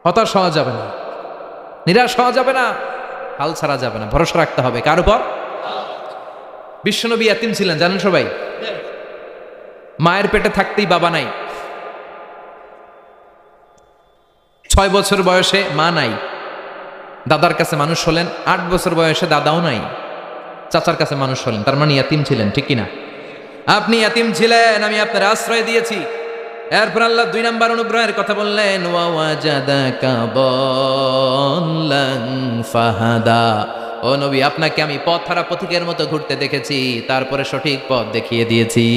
হতাশ হওয়া যাবে না, নিরাশ হওয়া যাবে না, হাল ছাড়া যাবে না, ভরসা রাখতে হবে কার উপর? বিশ্বনবী ইয়াতীম ছিলেন, জানেন সবাই। মায়ের পেটে থাকতেই বাবা নাই, 6 বছর বয়সে মা নাই, দাদার কাছে মানুষ হলেন, 8 বছর বয়সে দাদাও নাই, চাচার কাছে মানুষ হলেন, তার মানে ইয়াতীম ছিলেন, ঠিক কিনা? আপনি ইয়াতীম ছিলেন, আমি আপনার আশ্রয় দিয়েছি। এরপর আল্লাহ 2 নাম্বার অনুগ্রহের কথা বললেন, ওয়া ওয়াজাদাকা দাল্লান ফাহাদা, ও নবী আপনাকে আমি পথহারা পথিকের মতো ঘুরতে দেখেছি, তারপরে সঠিক পথ দেখিয়ে দিয়েছি।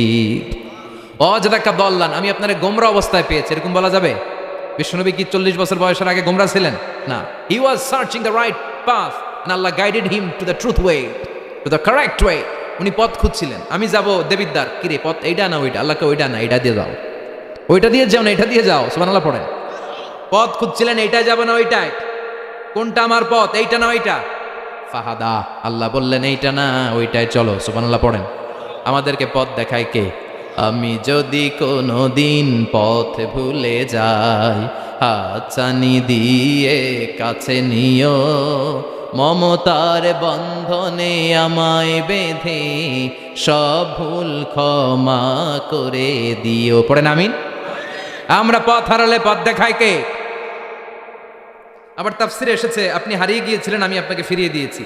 ওয়াজাদাকা দাল্লান, আমি আপনারে গোমরা অবস্থায় পেয়েছি, এরকম বলা যাবে? বিশ্বনবী কি 40 বছর বয়সের আগে গোমরা ছিলেন? না, he was searching the right path and Allah guided him to the truth way, to the correct way. উনি পথ খুঁজছিলেন, আমি যাব দেবিদ্বার, কিরে পথ এইটা না ওইটা? আল্লাহকে ওইটা না, এইটা দিয়ে যাও, ওইটা দিয়ে যাও না এটা দিয়ে যাও, সুবহানাল্লাহ পড়েন। পথ খুঁজছিলেন, এইটা যাব না ওইটাই, কোনটা আমার পথ, এইটা না ওইটা? ফাহাদা, আল্লাহ বললেন এইটা না ওইটাই চলো, সুবহানাল্লাহ পড়েন। আমাদেরকে পথ দেখায় কে? আমি যদি কোনো দিন পথ ভুলে যাই, হাতছানি দিয়ে কাছে নিও, মমতার বন্ধনে আমায় বেঁধে সব ভুল ক্ষমা করে দিও, পড়েন আমিন। আমরা পথ হারালে পথ দেখায় কে? আবার তাফসিরে এসেছে আপনি হারিয়ে গিয়েছিলেন, আমি আপনাকে ফিরিয়ে দিয়েছি।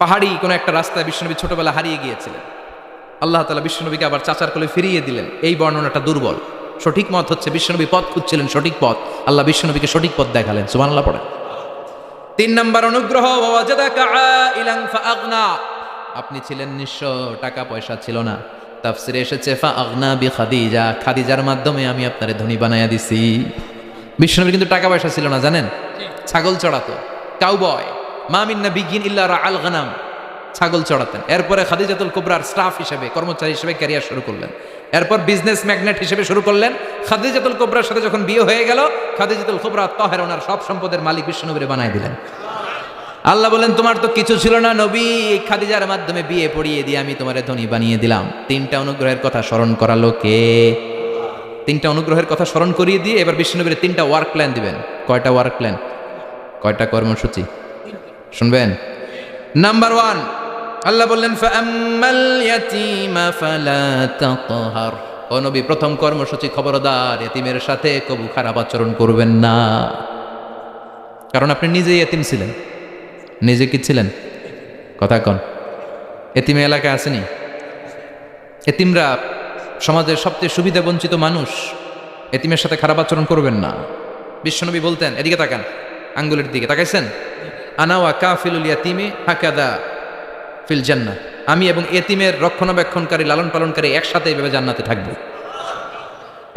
পাহাড়ি কোন একটা রাস্তায় বিশ্বনবী ছোটবেলা হারিয়ে গিয়েছিলেন, আল্লাহ তাআলা বিশ্বনবীকে আবার চাচার কোলে ফিরিয়ে দিলেন। এই বর্ণনাটা দুর্বল, সঠিক মত হচ্ছে বিশ্বনবী পথ খুঁজছিলেন, সঠিক পথ, আল্লাহ বিশ্বনবীকে সঠিক পথ দেখালেন, সুবহানাল্লাহ পড়েন। 3 নাম্বার অনুগ্রহ, ওয়াজাদাকা আইলান ফাআগনা, আপনি ছিলেন নিঃস্ব, টাকা পয়সা ছিল না। তাফসিরে এসেছে ফাআগনা বিখাদিজা, খাদিজার মাধ্যমে আমি আপনারে ধনী বানায়া দিছি। বিশ্বনবী কিন্তু টাকা পয়সা ছিল না, জানেন? ছাগল চড়াতো, কাউবয়। মা মিন নাবিয়্যিন ইল্লা রাআল গানাম, ছাগল চড়াতেন। এরপরে খাদিজাতুল কুবরার স্টাফ হিসেবে, কর্মচারী হিসেবে ক্যারিয়ার শুরু করলেন। এরপর বিজনেস ম্যাগনেট হিসেবে শুরু করলেন। খাদিজাতুল কুবরার সাথে যখন বিয়ে হয়ে গেল, খাদিজাতুল কুবরা তাহেরা ওনার সব সম্পদের মালিক বিশ্বনবীরে বানায় দিলেন। আল্লাহ বলেন তোমার তো কিছু ছিল না নবী, এই খাদিজার মাধ্যমে বিয়ে পড়িয়ে দিয়ে আমি তোমারে ধনী বানিয়ে দিলাম। 3টা অনুগ্রহের কথা স্মরণ করালো কে? 3টা অনুগ্রহের কথা স্মরণ করিয়ে দিয়ে এবার বিশ্বনবীর 3টা ওয়ার্ক প্ল্যান দিবেন। কয়টা ওয়ার্ক প্ল্যান? কয়টা কর্মসূচি? শুনবেন। নাম্বার 1, আল্লাহ বললেন ফাআম্মাল ইয়াতীমা ফালা তাকহার, ও নবী প্রথম কর্মসূচি খবরদার এতিমের সাথে কবু খারাপ আচরণ করবেন না, কারণ আপনি নিজেই এতিম ছিলেন। নিজে কি ছিলেন? কথা কন। এতিমে এলাকায় আসেনি? এতিমরা সমাজের সবচেয়ে সুবিধা বঞ্চিত মানুষ, এতিমের সাথে খারাপ আচরণ করবেন না। বিশ্বনবী বলতেন, এদিকে তাকান, আঙ্গুলের দিকে তাকাইছেন, আনা ওয়া কাফিলুল ইয়াতীমি হাকাদা ফিল জান্নাহ, আমি এবং এতিমের রক্ষণাবেক্ষণকারী লালন পালনকারী একসাথে এইভাবে জান্নাতে থাকবো।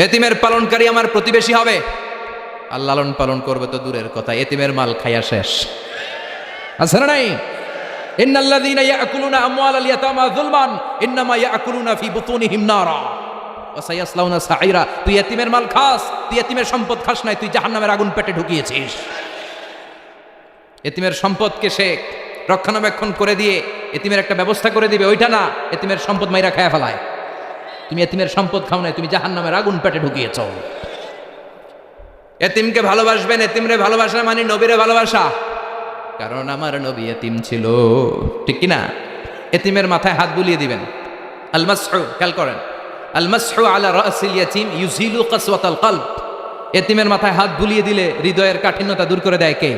এতিমের পালনকারী আমার প্রতিবেশী হবে, আর লালন পালন করবে তো দূরের কথা, এতিমের মাল খাইয়া শেষ। আছে না নাই? ইন্নাল্লাযীনা ইয়াকুলুনা আমওয়ালাল ইয়াতামা যুলমান ইন্নামা ইয়াকুলুনা ফি বুতুনিহিম নারা ওয়া সায়াসলাউনা সাঈরা। তুই এতিমের মাল খাস, তুই এতিমের সম্পদ খাস নাই, তুই জাহান্নামের আগুন পেটে ঢুকিয়েছিস। এতিমের সম্পদকে সে রক্ষণাবেক্ষণ করে দিয়ে এতিমের একটা ব্যবস্থা করে দিবে, ওইটা না, এতিমের সম্পদ মাইরা খায়া ফেলায়। তুমি এতিমের সম্পদ খাও নাই, তুমি জাহান্নামের আগুন পেটে ঢুকিয়েছ। এতিমকে ভালোবাসবেন, এতিমরে ভালোবাসা মানে নবীরে ভালোবাসা, কারণ আমার নবী এতিম ছিল, ঠিক কিনা? এতিমের মাথায় হাত বুলিয়ে দিবেন। আল মাসহু, খেয়াল করেন, আল মাসহু আলা রাসিল ইয়াতিম ইউজিলু কাসওয়াতাল কলব। এতিমের মাথায় হাত বুলিয়ে দিলে হৃদয়ের কাঠিন্যতা দূর করে দেয় কে?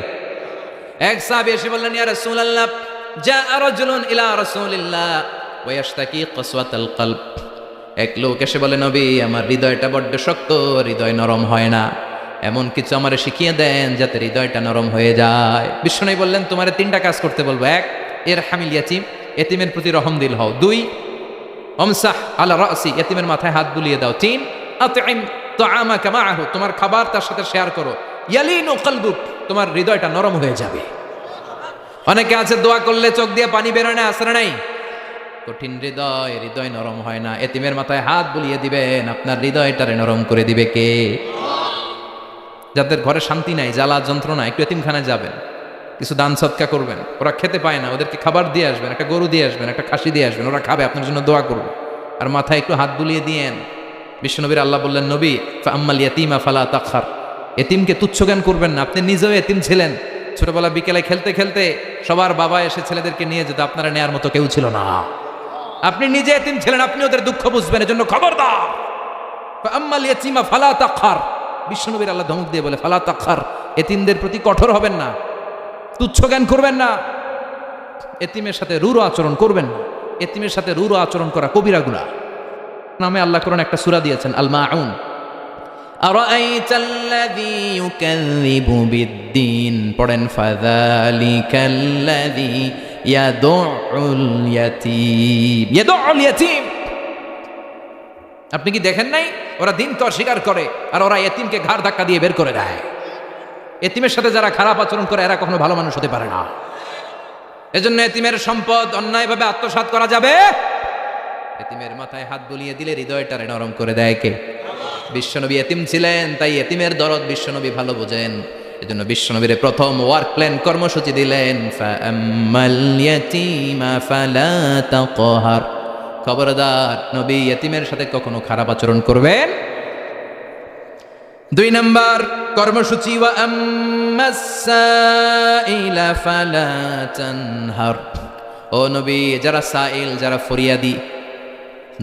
এক সাহাবী এসে বললেন, ইয়া রাসূলুল্লাহ, জাআ রাজুলুন ইলা রাসূলিল্লাহ ওয়া ইয়াশতাকি কাসওয়াতাল কলব। এক লোক এসে বলে, নবী, আমার হৃদয়টা বড্ড শক্ত, হৃদয় নরম হয় না, এমন কিছু আমারে শিখিয়ে দেন যাতে হৃদয়টা নরম হয়ে যায়। বিশ্বনবী বললেন, তোমারে 3টা কাজ করতে বলবো। 1, ইরহামিল ইয়াতিম, এতিমের প্রতি রহম দিল হও। 2, আমসাহ আলা রাসি, এতিমের মাথায় হাত বুলিয়ে দাও। 3, আতইম তাআমাকা মাআহু, তোমার খাবার তার সাথে শেয়ার করো। ইয়ালিনু কলবুক, তোমার হৃদয়টা নরম হয়ে যাবে। অনেকে আছে দোয়া করলে চোখ দিয়ে পানি বের হয় না, আসরে নাই? কঠিন হৃদয়, হৃদয় নরম হয় না। এতিমের মাথায় হাত বুলিয়ে দিবেন, আপনার হৃদয়টারে নরম করে দিবে কে? যাদের ঘরে শান্তি নাই, জ্বালা যন্ত্রণা, একটু এতিমখানায় যাবেন, কিছু দান সৎকা করবেন। ওরা খেতে পায় না, ওদেরকে খাবার দিয়ে আসবেন, একটা গরু দিয়ে আসবেন, একটা খাসি দিয়ে আসবেন, ওরা খাবে, আপনার জন্য দোয়া করবে। আর মাথায় একটু হাত বুলিয়ে দিয়েন। বিশ্বনবীর আল্লাহ বললেন, নবী, ফাআম্মাল ইয়াতীমা ফালা তাকহার, এতিমকে তুচ্ছ জ্ঞান করবেন না। আপনি নিজেও এতিম ছিলেন, ছোটবেলা বিকেলে খেলতে খেলতে সবার বাবা এসে ছেলেদেরকে নিয়ে যেত, আপনারা নেয়ার মতো কেউ ছিল না। আপনি নিজে এতিম ছিলেন, আপনি ওদের দুঃখ বুঝবেন, এজন্য খবরদার, ফাআম্মাল ইয়াতীমা ফালা তাকহার। বিশ্বনবীর আল্লাহ ধমক দিয়ে বলে, ফালা তাকহার, এতিমদের প্রতি কঠোর হবেন না, তুচ্ছ জ্ঞান করবেন না, এতিমের সাথে রূঢ় আচরণ করবেন না। এতিমের সাথে রূঢ় আচরণ করা কবিরা গুনাহ। নামে আল্লাহ কোরআন একটা সূরা দিয়েছেন, আল মাউন। আরাআইতাল্লাযী ইউকাযযিবু বিদ্দীন, পড়েন, ফাযালিকাল্লাযী ইয়াদউল ইয়াতীম, ইয়াদউল ইয়াতীম। আপনি কি দেখেন নাই, ওরা দিন তো অস্বীকার করে, আর ওরা এতিমকে ঘাড় ধাক্কা দিয়ে বের করে দেয়। এতিমের সাথে যারা খারাপ আচরণ করে, এরা কখনো ভালো মানুষ হতে পারে না। এজন্য এতিমের সম্পদ অন্যায়ভাবে আত্মসাৎ করা যাবে। এতিমের মাথায় হাত বুলিয়ে দিলে হৃদয়টারে নরম করে দেয় কে? বিশ্বনবী এতিম ছিলেন, তাই এতিমের দরদ বিশ্বনবী ভালো বোঝেন। এজন্য বিশ্বনবীর প্রথম ওয়ার্ক প্ল্যান, কর্মসূচি দিলেন, ফাআম্মাল ইয়াতীমা ফালা তাকহার, খবরদার, নবী এতিমের সাথে কখনো খারাপ আচরণ করবেন। 2 নম্বর কর্মসূচি, ওয়া আম্মাস সাইলা ফালা তানহার, ও নবী, যারা সাইল, যারা ফরিয়াদি,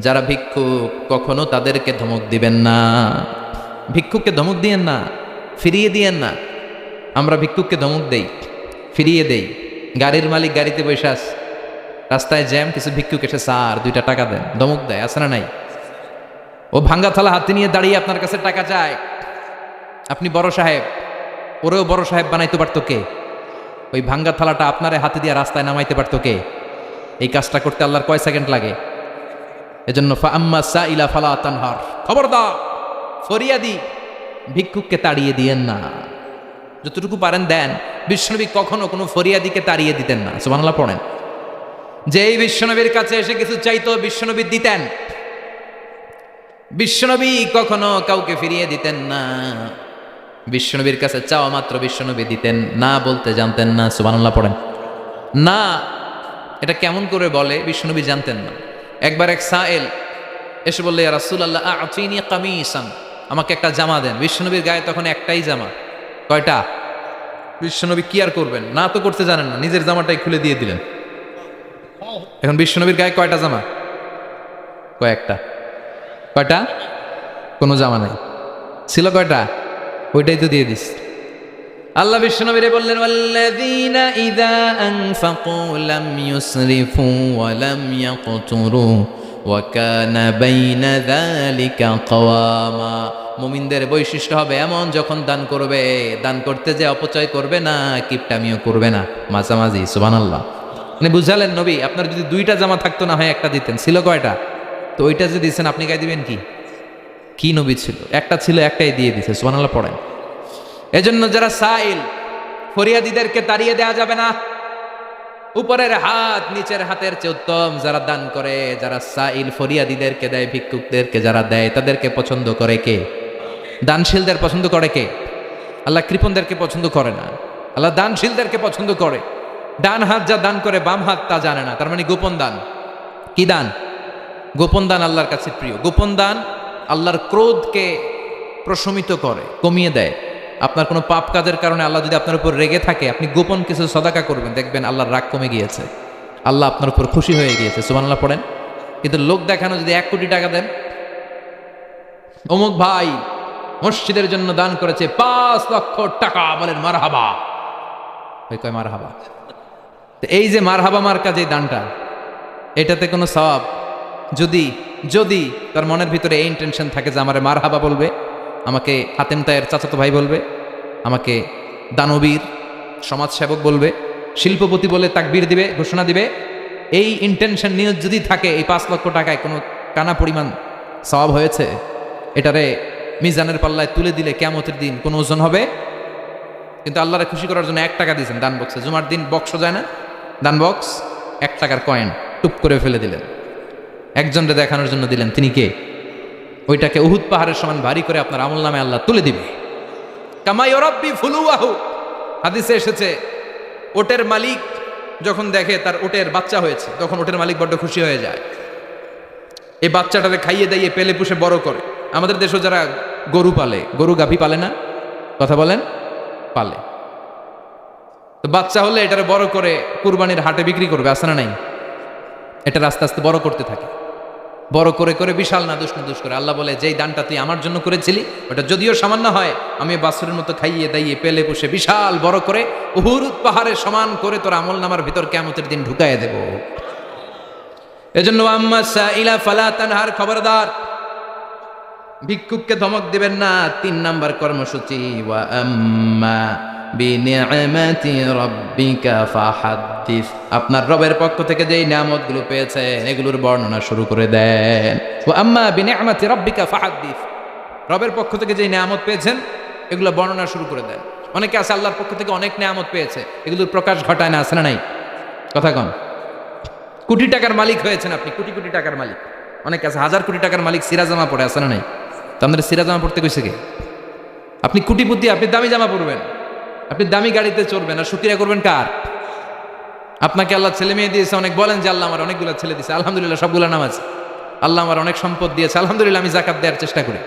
যারা ভিক্ষুক, কখনো তাদেরকে ধমক দিবেন না। ভিক্ষুককে ধমক দিয়েন না, ফিরিয়ে দিয়েন না। আমরা ভিক্ষুককে ধমক দেই, ফিরিয়ে দেই। গাড়ির মালিক গাড়িতে বসে আছে, রাস্তায় জ্যাম, কিছু ভিক্ষুক এসে, স্যার 2টা টাকা দেন, ধমক দেয়, আছে না নাই? ও ভাঙ্গা থালা হাতে নিয়ে দাঁড়িয়ে আপনার কাছে টাকা চায়। আপনি বড় সাহেব, ওরেও বড় সাহেব বানাইতে পারতো কে? ওই ভাঙ্গা থালাটা আপনারে হাতে দিয়ে রাস্তায় নামাইতে পারতো কে? এই কাজটা করতে আল্লাহর কয় সেকেন্ড লাগে? এজন্য ফাআম্মা সাইলা ফালা তানহার, খবরদার, ফরিয়াদি ভিক্ষুককে তাড়িয়ে দিয়েন না। যতটুকু পারেন দেন। বিশ্বনবী কখনো কোনো ফরিয়াদিকে তাড়িয়ে দিতেন না। সুবহানাল্লাহ পড়েন। যেই বিশ্বনবীর কাছে এসে কিছু চাইতো, বিশ্বনবী দিতেন। বিশ্বনবী কখনো কাউকে ফিরিয়ে দিতেন না। বিশ্বনবীর কাছে চাওয়া মাত্র বিশ্বনবী দিতেন, না বলতে জানতেন না। সুবহানাল্লাহ পড়েন। না, এটা কেমন করে বলে বিশ্বনবী জানতেন না। একবার এক সাইল এসে বললে, ইয়া রাসূলুল্লাহ আ'তিনি কামিসান, আমাকে একটা জামা দেন। বিশ্বনবীর গায়ে তখন একটাই জামা। কয়টা? বিশ্বনবী কি আর করবেন, না তো করতে জানেন না, নিজের জামাটাই খুলে দিয়ে দিলেন। এখন বিশ্বনবীর গায়ে কয়টা জামা? কয়েকটা। কয়টা? কোনো জামা নাই। ছিল কয়টা? ওইটাই তো দিয়ে দিস। আল্লাহ বিশ্বনবীরে বললেন, ওয়াল্লাযীনা ইযা আনফাকু লাম ইউসরিফু ওয়া লাম ইয়াকতুরু ওয়া কানা বাইনা যালিকা কওয়ামা। মুমিনদের বৈশিষ্ট্য হবে এমন, যখন দান করবে, দান করতে যে অপচয় করবে না, কিপটামিও করবে না, মাঝামাঝি। সুবহানাল্লাহ। মানে বুঝালেন নবী, আপনার যদি 2টা জামা থাকতো না হয় একটা দিতেন। ছিল কয়টা? তো ওইটা যে দিচ্ছেন আপনি গায়ে দিবেন কি? কি নবী ছিল? একটা ছিল, একটাই দিয়ে দিছে। সুবহানাল্লাহ পড়েন। এজন্য যারা সাইল, ফরিয়াদিদেরকে তাড়িয়ে দেওয়া যাবে না। উপরের হাত নিচের হাতের চেয়ে উত্তম যারা দান করে, যারা সাইল ফরিয়াদিদেরকে দেয়, ভিক্ষুকদেরকে যারা দেয়, তাদেরকে পছন্দ করে কে? দানশীলদের পছন্দ করে কে? আল্লাহ কৃপণদেরকে পছন্দ করে না, আল্লাহ দানশীলদেরকে পছন্দ করে। ডান হাত যা দান করে, বাম হাত তা জানে না, তার মানে গোপন দান। কি দান? গোপন দান আল্লাহর কাছে প্রিয়। গোপন দান আল্লাহর ক্রোধকে প্রশমিত করে, কমিয়ে দেয়। আপনার কোনো পাপ কাজের কারণে আল্লাহ যদি আপনার উপর রেগে থাকে, আপনি গোপন কিছু সদাকা করবেন, দেখবেন আল্লাহর রাগ কমে গিয়েছে, আল্লাহ আপনার উপর খুশি হয়ে গিয়েছে। সুবহানাল্লাহ পড়েন। কিন্তু লোক দেখানো যদি 1 কোটি টাকা দেন, অমুক ভাই মসজিদের জন্য দান করেছে 5 লক্ষ টাকা, বলেন মারহাবা। ওই কয় মারহাবা। তো এই যে মারহাবা মার্কা যে দানটা, এটাতে কোনো সওয়াব যদি যদি তার মনের ভিতরে এই ইন্টেনশন থাকে যে আমারে মারহাবা বলবে, আমাকে হাতেম তায়ের চাচাতো ভাই বলবে, আমাকে দানবীর সমাজসেবক বলবে, শিল্পপতি বলে তাকবীর দিবে, ঘোষণা দিবে, এই ইন্টেনশন নিয়ে যদি থাকে, এই 5 লক্ষ টাকায় কোনো কানা পরিমাণ সওয়াব হয়েছে, এটারে মিজানের পাল্লায় তুলে দিলে কিয়ামতের দিন কোনো ওজন হবে। কিন্তু আল্লাহরে খুশি করার জন্য 1 টাকা দিয়েছেন দান বক্সে, জুমার দিন বক্স যায় না, দান বক্স, 1 টাকার কয়েন টুপ করে ফেলে দিলেন, একজনকে দেখানোর জন্য দিলেন, তিনি কে? ওইটাকে উহুদ পাহাড়ের সমান ভারী করে আপনার আমল নামে আল্লাহ তুলে দিবে। কামা ইউরাব্বি ফুলুয়াহু, হাদিসে এসেছে, ওটের মালিক যখন দেখে তার ওটের বাচ্চা হয়েছে, তখন ওটের মালিক বড্ড খুশি হয়ে যায়। এই বাচ্চাটাকে খাইয়ে দাইয়ে পেলে পুষে বড় করে। আমাদের দেশে যারা গরু পালে, গরু গাভী পালে না, কথা বলেন, পালে, তো বাচ্চা হলে এটারে বড় করে কুরবানির হাটে বিক্রি করবে, আছে না নাই? এটা আস্তে আস্তে বড় করতে থাকে, বড় করে করে বিশাল নাদুস নাদুস করে। আল্লাহ বলে, যেই দানটা তুই আমার জন্য করেছিলি, ওটা যদিও সামান্য হয়, আমি বাছুরের মতো খাইয়ে দাইয়ে পেলে পুষে বিশাল বড় করে উহুদ পাহাড়ের সমান করে তোর আমল নামার ভিতর কিয়ামতের দিন ঢুকাইয়া দেব। এজন্য আম্মা সাইলা ফালা তানহার, খবরদার ভিক্ষুককে ধমক দিবেন না। 3 নাম্বার কর্মসূচি, ওয়া আম্মা বিনিআমাতি রাব্বিকা ফাহাদ্দিস, আপনার রবের পক্ষ থেকে যেই নিয়ামতগুলো পেয়েছেন এগুলোর বর্ণনা শুরু করে দেন। ওয়া আম্মা বিনিআমাতি রাব্বিকা ফাহাদ্দিস, রবের পক্ষ থেকে যেই নিয়ামত পেয়েছেন এগুলো বর্ণনা শুরু করে দেন। অনেকে আছে আল্লাহর পক্ষ থেকে অনেক নিয়ামত পেয়েছে, এগুলোর প্রকাশ ঘটায় না, আছে না নাই? কথা কন। কোটি টাকার মালিক হয়েছেন আপনি, কোটি কোটি টাকার মালিক। অনেকে আছে 1000 কোটি টাকার মালিক, সিরা জামা পড়ে, আছে না নাই? তো আমাদের সিরা জামা পড়তে কইছে কে? আপনি কোটিপতি, আপনি দামি জামা পরবেন, আপনি দামি গাড়িতে চড়বেন, আর শুকরিয়া করবেন কার? আপনাকে আল্লাহ ছেলে মেয়ে দিয়েছে, অনেক বলেন যে আল্লাহ আমার অনেকগুলো ছেলে দিয়েছে, আলহামদুলিল্লাহ সবগুলো নামাজ। আল্লাহ আমার অনেক সম্পদ দিয়েছে, আলহামদুলিল্লাহ আমি যাকাত দেওয়ার চেষ্টা করি।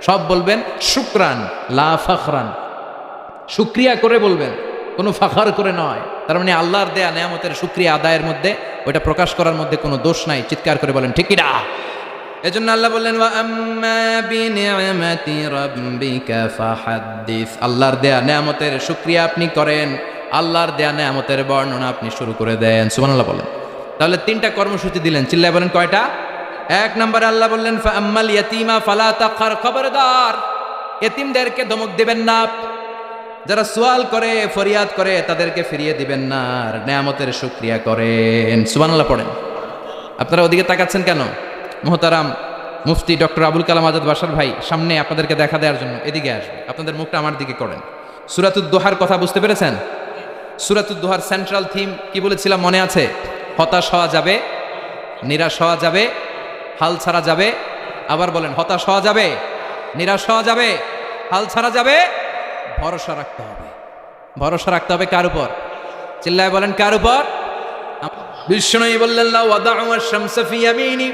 সব বলবেন শুকরান লা ফাখরান, শুকরিয়া করে বলবেন, কোনো ফাখার করে নয়। তার মানে আল্লাহর দেয়া নিয়ামতের শুকরিয়া আদায়ের মধ্যে, ওইটা প্রকাশ করার মধ্যে কোনো দোষ নাই। চিৎকার করে বলেন ঠিক কি না? এজন্য আল্লাহ বললেন, ওয়া আম্মা বিনিআমাতি রাব্বিকা ফাহাদ্দিস, আল্লাহর দেয়া নিয়ামতের শুকরিয়া আপনি করেন, আল্লাহর দেয়া নিয়ামতের বর্ণনা আপনি শুরু করে দেন। সুবহানাল্লাহ বলেন। তাহলে 3টা কর্মসূচি দিলেন, চিল্লায় বলেন কয়টা? 1 নম্বরে আল্লাহ বললেন, ফা আম্মাল ইয়াতীমা ফালা তাকহার, খবরদার এতিমদেরকে ধমক দিবেন না, যারা সোয়াল করে ফরিয়াদ করে তাদেরকে ফিরিয়ে দিবেন না, আর নিয়ামতের শুকরিয়া করেন। সুবহানাল্লাহ পড়েন। আপনারা ওদিকে তাকাচ্ছেন কেন? মোহতারাম মুফতি ডক্টর আবুল কালাম আজাদ বাশার ভাই সামনে আপনাদেরকে দেখা দেওয়ার জন্য এদিকে আসবে, আপনাদের মুখটা আমার দিকে করেন। সূরাতুদ দোহার কথা বুঝতে পেরেছেন? সূরাতুদ দোহার সেন্ট্রাল থিম কি বলেছিলাম মনে আছে? হতাশ হওয়া যাবে, নিরাশ হওয়া যাবে, হাল ছাড়া যাবে। আবার বলেন, হতাশ হওয়া যাবে, নিরাশ হওয়া যাবে, হাল ছাড়া যাবে, ভরসা রাখতে হবে। ভরসা রাখতে হবে কার উপর? চিল্লায় বলেন কার উপর? বিষ্ণুই বললেন, লা ওয়াদাউ আশ-শামসা ফি ইয়ামিনি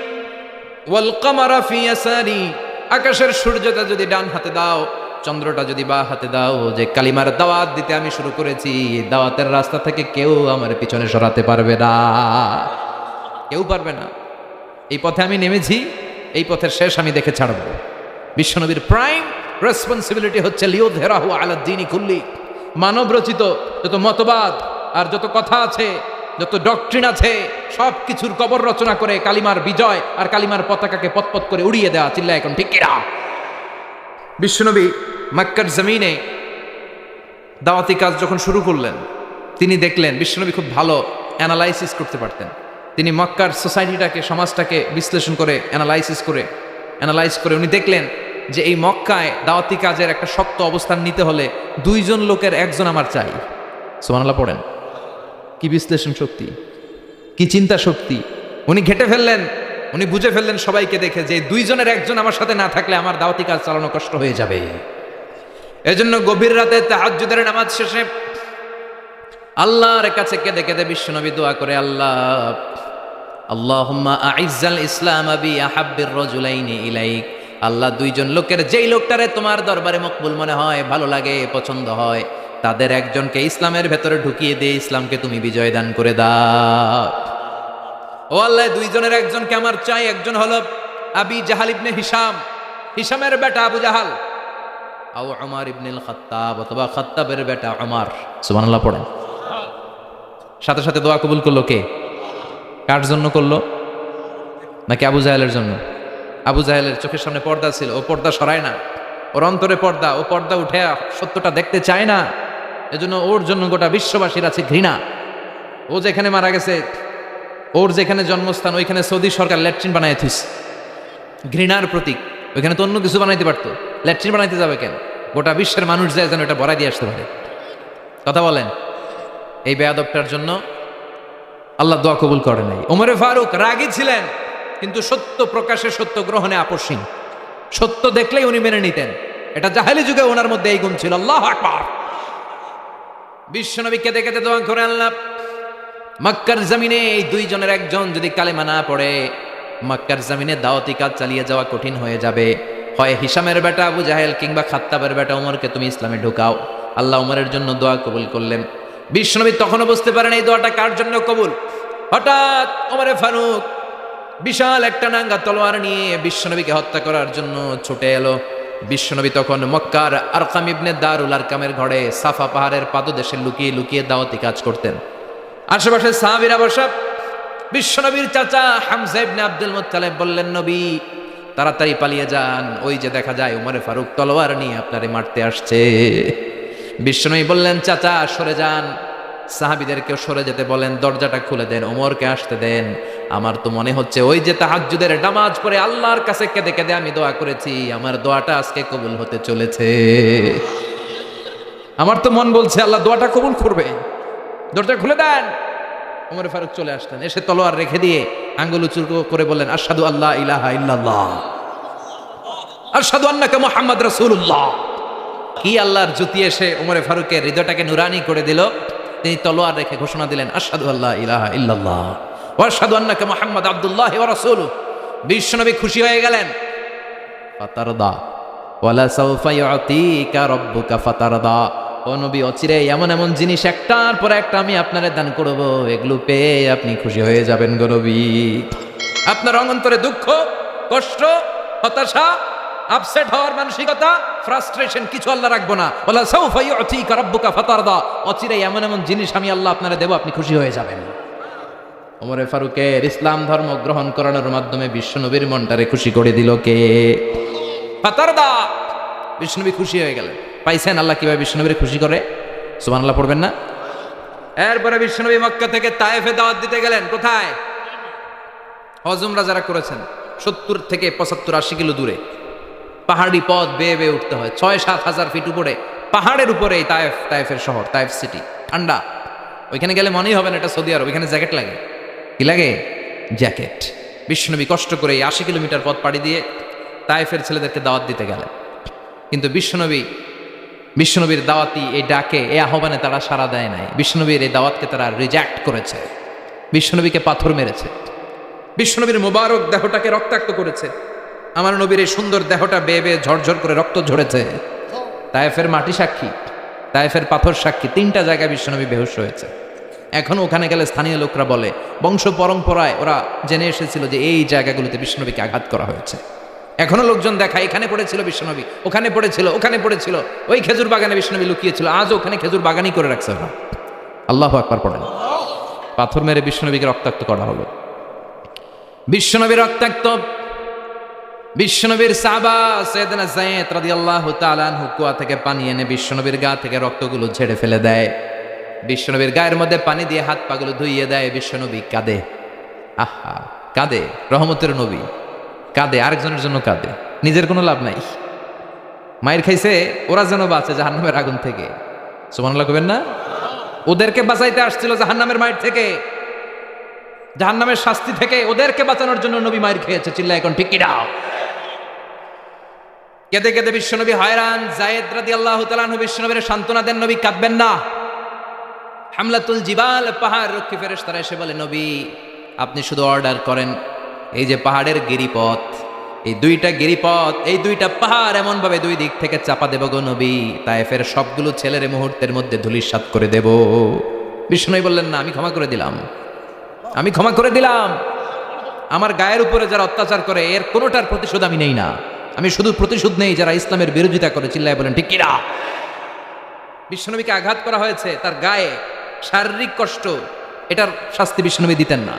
ওয়াল কামারা ফি ইয়াসারি, আকাশের সূর্যটা যদি ডান হাতে দাও, চন্দ্রটা যদি বাঁ হাতে দাও, যে কালিমার দাওয়াত দিতে আমি শুরু করেছি, দাওয়াতের রাস্তা থেকে কেউ আমার পিছনে সরাতে পারবে না, কেউ পারবে না। এই পথে আমি নেমেছি, এই পথের শেষ আমি দেখে ছাড়ব। বিশ্বনবীর প্রাইম রেসপন্সিবিলিটি হচ্ছে লিউযহিরাহু আলা দ্বীনি কুল্লি, মানব রচিত যত মতবাদ আর যত কথা আছে, যত ডক্ট্রিন আছে, সব কিছুর কবর রচনা করে কালিমার বিজয় আর কালিমার পতাকাকে পতপত করে উড়িয়ে দেওয়া। চিল্লা এখন ঠিক কিনা? বিশ্বনবী মক্কার জমিনে দাওয়াতি কাজ যখন শুরু করলেন, তিনি দেখলেন বিশ্বনবী খুব ভালো অ্যানালাইসিস করতে পারতেন। তিনি মক্কার সোসাইটিটাকে, সমাজটাকে বিশ্লেষণ করে অ্যানালাইজ করে উনি দেখলেন যে এই মক্কায় দাওয়াতি কাজের একটা শক্ত অবস্থান নিতে হলে 2 জন লোকের 1 জন আমার চাই। সুবহানাল্লাহ পড়েন। কি বিশ্লেষণ শক্তি, কি চিন্তা শক্তি! উনি ঘেটে ফেললেন, উনি বুঝে ফেললেন সবাইকে দেখে যে 2 জনের 1 জন আমার সাথে না থাকলে আমার দাওয়াতি কাজ চালানো কষ্ট হয়ে যাবে। এজন্য গভীর রাতে তাহাজ্জুদের নামাজ শেষে আল্লাহর কাছে কেঁদে কেঁদে বিশ্বনবী দোয়া করে, আল্লাহুম্মা আইজ্জাল ইসলাম বি আহাব্বির রাজুলাইনি ইলাইক, আল্লাহ দুইজন লোকের, যেই লোকটারে তোমার দরবারে মকবুল মনে হয়, ভালো লাগে, পছন্দ হয়, তাদের একজনকে ইসলামের ভেতরে ঢুকিয়ে দিয়ে ইসলামকে তুমি বিজয় দান করে দাও। ও আল্লাহ, দুইজনের একজনকে আমার চাই। একজন হলো আবি জাহাল ইবনে হিশাম, হিশামের বেটা আবু জাহাল, আও উমর ইবনুল খাত্তাব, অথবা খাত্তাবের বেটা উমর। সুবহানাল্লাহ পড়েন। সাথে সাথে দোয়া কবুল করলো কে? কার জন্য করলো? নাকি আবু জাহেলের জন্য? আবু জাহেলের চোখের সামনে পর্দা ছিল, ও পর্দা সরায় না। ওর অন্তরে পর্দা, ও পর্দা উঠে সত্যটা দেখতে চায় না। এজন্য ওর জন্য গোটা বিশ্ববাসীর আছে ঘৃণা। ও যেখানে মারা গেছে, ওর যেখানে জন্মস্থান, ওইখানে সৌদি সরকার ল্যাট্রিন বানায় থুইছে, ঘৃণার প্রতীক। ওইখানে তো অন্য কিছু বানাইতে পারতো, ল্যাট্রিন বানাইতে যাবে কেন? গোটা বিশ্বের মানুষ যায় যেন এটা ভরাই দিয়ে আসতে পারে। কথা বলেন। এই বেয়াদবটার জন্য আল্লাহ দোয়া কবুল করে নাই। ওমরে ফারুক রাগী ছিলেন, কিন্তু সত্য প্রকাশে, সত্য গ্রহণে আপোষহীন। সত্য দেখলেই উনি মেনে নিতেন। এটা জাহেলি যুগে ওনার মধ্যে এই গুণ ছিল। আল্লাহু আকবার। বিশ্বনবী কেঁদে কেঁদে দোয়া করে, আল্লাহ, মক্কার জমিনে এই দুইজনের একজন যদি কালেমা না পড়ে, মক্কার জমিনে দাওয়াতি কাজ চালিয়ে যাওয়া কঠিন হয়ে যাবে। হয় হিশামের বেটা আবু জাহেল কিংবা খাত্তাবের বেটা ওমরকে তুমি ইসলামে ঢুকাও। আল্লাহ ওমরের জন্য দোয়া কবুল করলেন। বিশ্বনবী তখনও বুঝতে পারেন এই দোয়াটা কার জন্য কবুল। হঠাৎ ওমরে ফারুক বিশাল একটা নাঙ্গা তলোয়ার নিয়ে বিশ্বনবীকে হত্যা করার জন্য ছুটে এলো। বিশ্বনবী তখন মক্কার আরকাম ইবনে দারুল আরকামের ঘরে সাফা পাহাড়ের পাদদেশে লুকিয়ে লুকিয়ে দাওয়াতি কাজ করতেন। আশেপাশে সাহাবীরা বসা। বিশ্বনবীর চাচা হামজা ইবনে আব্দুল মুত্তালিব বললেন, নবী তাড়াতাড়ি পালিয়ে যান, ওই যে দেখা যায় ওমরে ফারুক তলোয়ার নিয়ে আপনারে মারতে আসছে। বিশ্বনবী বললেন, চাচা সরে যান, সাহাবীদেরকেও সরে যেতে বলেন, দরজাটা খুলে দেন, ওমরকে আসতে দেন। আমার তো মনে হচ্ছে ওই যে তাহাজ্জুদের নামাজ পড়ে আল্লাহর কাছে কেঁদে কেঁদে আমি দোয়া করেছি, আমার দোয়াটা আজকে কবুল হতে চলেছে। আমার তো মন বলছে আল্লাহ দোয়াটা কবুল করবে। দরজা খুলে দেন। ওমর ফারুক চলে আসলেন, এসে তলোয়ার রেখে দিয়ে আঙ্গুল উঁচু করে বললেন, আশহাদু আল্লা ইলাহা ইল্লাল্লাহ, আশহাদু আন্নাকা মুহাম্মদ রাসূলুল্লাহ। কি আল্লাহর জ্যোতি এসে ওমরে ফারুকের হৃদয়টাকে নুরানি করে দিল। তিনি তলোয়ার রেখে ঘোষণা দিলেন, আশহাদু আল্লা ইলাহা ইল্লাল্লাহ ওয়া আশহাদু আন্নাকা মুহাম্মদ আবদুল্লাহি ওয়া রাসূলুহু। বিশ্বনবী খুশি হয়ে গেলেন। ফাতারদা ওয়ালা সাউফা ইউতিকা রাব্বুকা ফাতারদা। ও নবী, অচিরে এমন এমন জিনিস একটার পর একটা আমি আপনারে দান করব, এগুলো পেয়ে আপনি খুশি হয়ে যাবেন গো নবী। আপনার অন্তরে দুঃখ, কষ্ট, হতাশা, আপসেট হওয়ার মানসিকতা, ফ্রাস্ট্রেশন কিছু আল্লাহ রাখবো না। ওয়ালা সাউফা ইউতিকা রাব্বুকা ফাতারদা। অচিরে এমন এমন জিনিস আমি আল্লাহ আপনারে দেব, আপনি খুশি হয়ে যাবেন। ওমরে ফারুকের ইসলাম ধর্ম গ্রহণ করানোর মাধ্যমে বিশ্বনবীর মনটারে খুশি করে দিল কে? ফাতারদা। বিশ্বনবী খুশি হয়ে গেলেন। পাইছেন আল্লাহ কিভাবে বিশ্বনবীর খুশি করে? সুবহানাল্লাহ পড়বেন না? এরপরে বিশ্বনবী মক্কা থেকে তায়েফে দাওয়াত দিতে গেলেন। কোথায়? হজ উমরা যারা করেছেন 70 থেকে 75 80 কিলো দূরে পাহাড়ি পথ বেয়ে বেয়ে উঠতে হয়। 6-7 হাজার ফিট উপরে পাহাড়ের উপরে তায়েফ, তায়েফের শহর, তায়েফ সিটি। ঠান্ডা। ওইখানে গেলে মনেই হবে না এটা সৌদি আরব। ওইখানে জ্যাকেট লাগে। কি লাগে? জ্যাকেট। বিশ্বনবী কষ্ট করে 80 কিলোমিটার পথ পাড়ি দিয়ে তায়েফের ছেলেদেরকে দাওয়াত দিতে গেলেন। কিন্তু বিশ্বনবীর দাওয়াতি এই ডাকে, এই আহ্বানে তারা সাড়া দেয় নাই। বিশ্বনবীর এই দাওয়াতকে তারা রিজেক্ট করেছে। বিশ্বনবীকে পাথর মেরেছে। বিশ্বনবীর মোবারক দেহটাকে রক্তাক্ত করেছে। আমার নবীর এই সুন্দর দেহটা বেয়ে বেয়ে ঝরঝর করে রক্ত ঝরেছে। তায়েফের মাটি সাক্ষী, তায়েফের পাথর সাক্ষী। 3টা জায়গায় বিশ্বনবী বেহুশ হয়েছে। এখনো ওখানে গেলে স্থানীয় লোকরা বলে, বংশ পরম্পরায় ওরা জেনে এসেছিল যে এই জায়গাগুলোতে বিশ্বনবীকে আঘাত করা হয়েছে। এখনো লোকজন দেখায়, এখানে পড়েছিল বিশ্বনবী, ওখানে পড়েছিল, ওখানে পড়েছিল, ওই খেজুর বাগানে বিশ্বনবী লুকিয়েছিল। আজও ওখানে খেজুর বাগানই করে রাখছে ওরা। আল্লাহু আকবার পড়েন। পাথর মেরে বিশ্বনবীকে রক্তাক্ত করা হলো। বিশ্বনবী রক্তাক্ত। বিশ্বনবীর সাহাবা সাইয়েদনা যায়েদ রাদিয়াল্লাহু তাআলা আনহু কুয়া থেকে পানি এনে বিশ্বনবীর গা থেকে রক্তগুলো ঝেড়ে ফেলে দেয়। বিশ্বনবীর গায়ের মধ্যে পানি দিয়ে হাত পাগুলো ধুইয়ে দেয়। বিশ্বনবী কাঁদে। আহা, কাঁদে। রহমতের নবী কাঁদে, আরেকজনের জন্য কাঁদে। নিজের কোনো লাভ নাই। মায়ের খাইছে, ওরা যেন বাঁচে জাহান্নামের আগুন থেকে। সুবহানাল্লাহ কইবেন না? ওদেরকে বাঁচাইতে আসছিল জাহান্নামের মায়ের থেকে, জাহান্নামের শাস্তি থেকে। ওদেরকে বাঁচানোর জন্য নবী মায়ের খেয়েছে। চিল্লা এখন ঠিক কিনা? কেঁদে কেঁদে বিশ্বনবী হয়রান। যায়েদ রাদিয়াল্লাহু তাআলা আনহু বিশ্বনবীর সান্ত্বনা দেন, নবী কাঁদবেন না। হামলাতুল জিবাল, পাহাড় রক্ষী ফেরেশতারা এসে বলে, নবী আপনি শুধু অর্ডার করেন, এই যে পাহাড়ের গিরিপথ, এই দুইটা গিরিপথ, এই দুইটা পাহাড় এমন ভাবে দুই দিক থেকে চাপা দেব গো নবী, তায়েফের সবগুলো ছেলের মুহূর্তের মধ্যে ধূলিসাৎ করে দেব। বিষ্ণু বললেন, না, আমি ক্ষমা করে দিলাম, আমি ক্ষমা করে দিলাম। আমার গায়ের উপরে যারা অত্যাচার করে এর কোনোটার প্রতিশোধ আমি নেই না। আমি শুধু প্রতিশোধ নেই যারা ইসলামের বিরোধিতা করে। চিল্লায় বলেন ঠিক কিনা? বিশ্বনবীকে আঘাত করা হয়েছে, তার গায়ে শারীরিক কষ্ট, এটার শাস্তি বিশ্বনবী দিতেন না,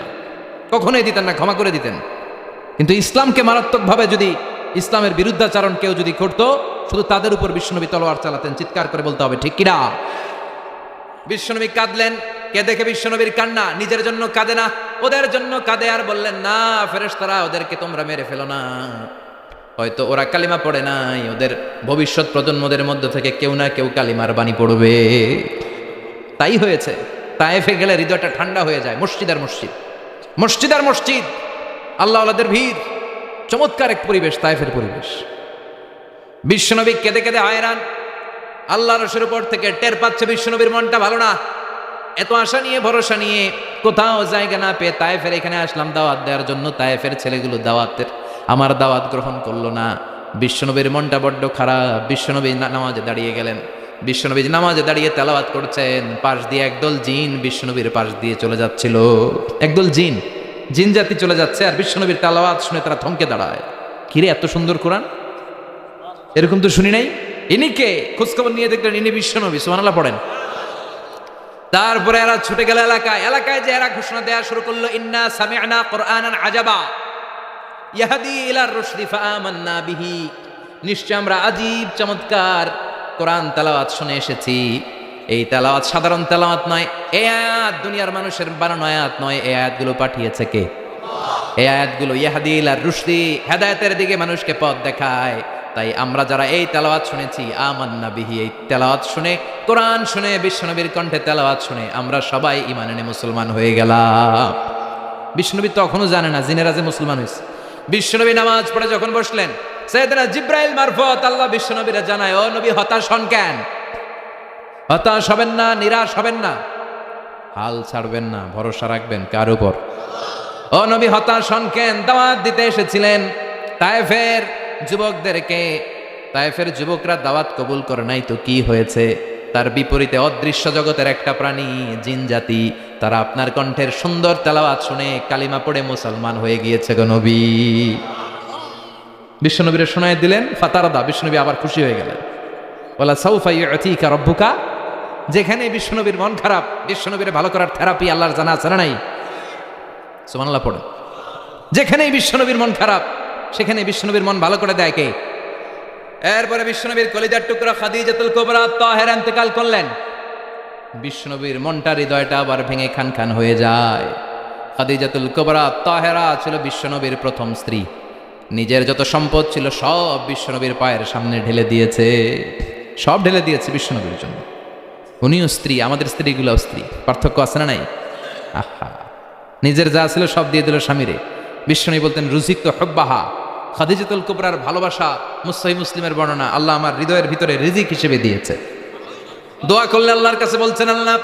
কখনোই দিতেন না, ক্ষমা করে দিতেন। কিন্তু ইসলামকে মারাত্মকভাবে যদি ইসলামের বিরুদ্ধাচারণ কেউ যদি করতো, শুধু তাদের উপর বিশ্বনবী তলোয়ার চালাতেন। চিৎকার করে বলতে হবে ঠিক কিনা? বিশ্বনবী কাঁদলেন। কে দেখে বিশ্বনবীর কান্না? নিজের জন্য কাঁদে না, ওদের জন্য কাঁদে। আর বললেন, না ফেরেশতারা, ওদেরকে তোমরা মেরে ফেলো না, হয়তো ওরা কালিমা পড়ে নাই, ওদের ভবিষ্যৎ প্রজন্মদের মধ্য থেকে কেউ না কেউ কালিমার বাণী পড়বে। তাই হয়েছে। তায়েফে গেলে হৃদয়টা ঠান্ডা হয়ে যায়। মসজিদ আর মসজিদ, মসজিদ আর মসজিদ, আল্লাহ আল্লাহদের ভিড়, চমৎকার এক পরিবেশ তায়েফের পরিবেশ। বিশ্বনবী কেঁদে কেঁদে হায়রান। আল্লাহ রসুলের উপর থেকে টের পাচ্ছে বিশ্বনবীর মনটা ভালো না। এত আশা নিয়ে ভরসা নিয়ে কোথাও জায়গা না পেয়ে তায়েফের এখানে আসলাম দাওয়াত দেওয়ার জন্য। তায়েফের ছেলেগুলো আমার দাওয়াত গ্রহণ করলো না। বিশ্বনবীর মনটা বড্ড খারাপ। বিশ্বনবী নামাজে দাঁড়িয়ে গেলেন। বিশ্বনবী নামাজে দাঁড়িয়ে তেলাওয়াত করছেন। পাশ দিয়ে একদল জিন বিশ্বনবীর পাশ দিয়ে চলে যাচ্ছিল। একদল জিন জাতি চলে যাচ্ছে, আর বিশ্বনবীর তেলাওয়াত শুনে তারা থমকে দাঁড়ায়। কিরে, এত সুন্দর কোরআন, এরকম তো শুনি নাই। ইনি কে? খোঁজখবর নিয়ে দেখলেন ইনি বিশ্বনবী। সুবহানাল্লাহ পড়েন। তারপরে এরা ছুটে গেল এলাকায় যে এরা ঘোষণা দেওয়া শুরু করলো, ইন্না সামি'না কুরআনান আজাবা ইয়াহদি ইলার রুশদি ফাআমান্না বিহি। নিশ্চয় আমরা আজীব চমৎকার কোরআন তেলাওয়াত শুনে এসেছি। এই তেলাওয়াত সাধারণ তেলাওয়াত নয়, এই আয়াত দুনিয়ার মানুষের বানানো আয়াত নয়। এই আয়াতগুলো পাঠিয়েছে কে? এই আয়াতগুলো ইয়াহদি ইলার রুশদি, হেদায়েতের দিকে মানুষকে পথ দেখায়। তাই আমরা যারা এই তেলাওয়াত শুনেছি, আমান্না বিহি, এই তেলাওয়াত শুনে, কোরআন শুনে, বিশ্বনবীর কণ্ঠে তেলাওয়াত শুনে আমরা সবাই ঈমান এনে মুসলমান হয়ে গেলাম। বিশ্বনবী তখনও জানে না জিনেরা যে মুসলমান হয়েছে। বিশ্বনবী নামাজ পড়ে যখন বসলেন, সাইয়েদনা জিব্রাইল মারফত আল্লাহ বিশ্বনবীরা জানায়, ও নবী হতাশ হন কেন? হতাশ হবেন না, নিরাশ হবেন না, হাল ছাড়বেন না, ভরসা রাখবেন কার উপর? ও নবী হতাশ হন কেন? দাওয়াত দিতে এসেছিলেন তায়েফের যুবকদেরকে। তায়েফের যুবকরা দাওয়াত কবুল করে নাই তো কি হয়েছে? তার বিপরীতে অদৃশ্য জগতের একটা প্রাণী, জিন জাতি, তারা আপনার কণ্ঠের সুন্দর তেলাওয়াত শুনে কালিমা পড়ে মুসলমান হয়ে গিয়েছে গো নবী। বিশ্বনবীরে শোনায় দিলেন। ফাতারাদা, বিশ্বনবী আবার খুশি হয়ে গেলেন। ওয়ালা সাউফা ইউতিকা রাব্বুকা। যেখানে বিশ্বনবীর মন খারাপ, বিশ্বনবীরে ভালো করার থেরাপি আল্লাহর জানা আছে না নাই? সুবহানাল্লাহ পড়েন। যেখানেই বিশ্বনবীর মন খারাপ, সেখানে বিশ্বনবীর মন ভালো করে দেয় কে? এরপরে বিশ্বনবীর কলিজার টুকরা খাদিজাতুল কুবরা তাহেরা ইন্তেকাল করলেন। বিশ্বনবীর মনটা, হৃদয়টা আবার ভেঙে খান খান হয়ে যায়। খাদিজাতুল কুবরা তাহেরা ছিল বিশ্বনবীর প্রথম স্ত্রী। নিজের যত সম্পদ ছিল সব বিশ্বনবীর পায়ের সামনে ঢেলে দিয়েছে, সব ঢেলে দিয়েছে বিশ্বনবীর জন্য। উনিও স্ত্রী, আমাদের স্ত্রীগুলোও স্ত্রী, পার্থক্য আছে না নাই? আহা, নিজের যা ছিল সব দিয়ে দিল স্বামীরে। বিশ্বনবী বলতেন, রুজিক তো হব্বাহা। খাদিজাতুল কুবরার ভালোবাসা সহিহ মুসলিমের বর্ণনা, আল্লাহ আমার হৃদয়ের ভিতরে রিজিক হিসেবে দিয়েছে। দোয়া করলে আল্লাহর কাছে বলছেন, আল্লাহ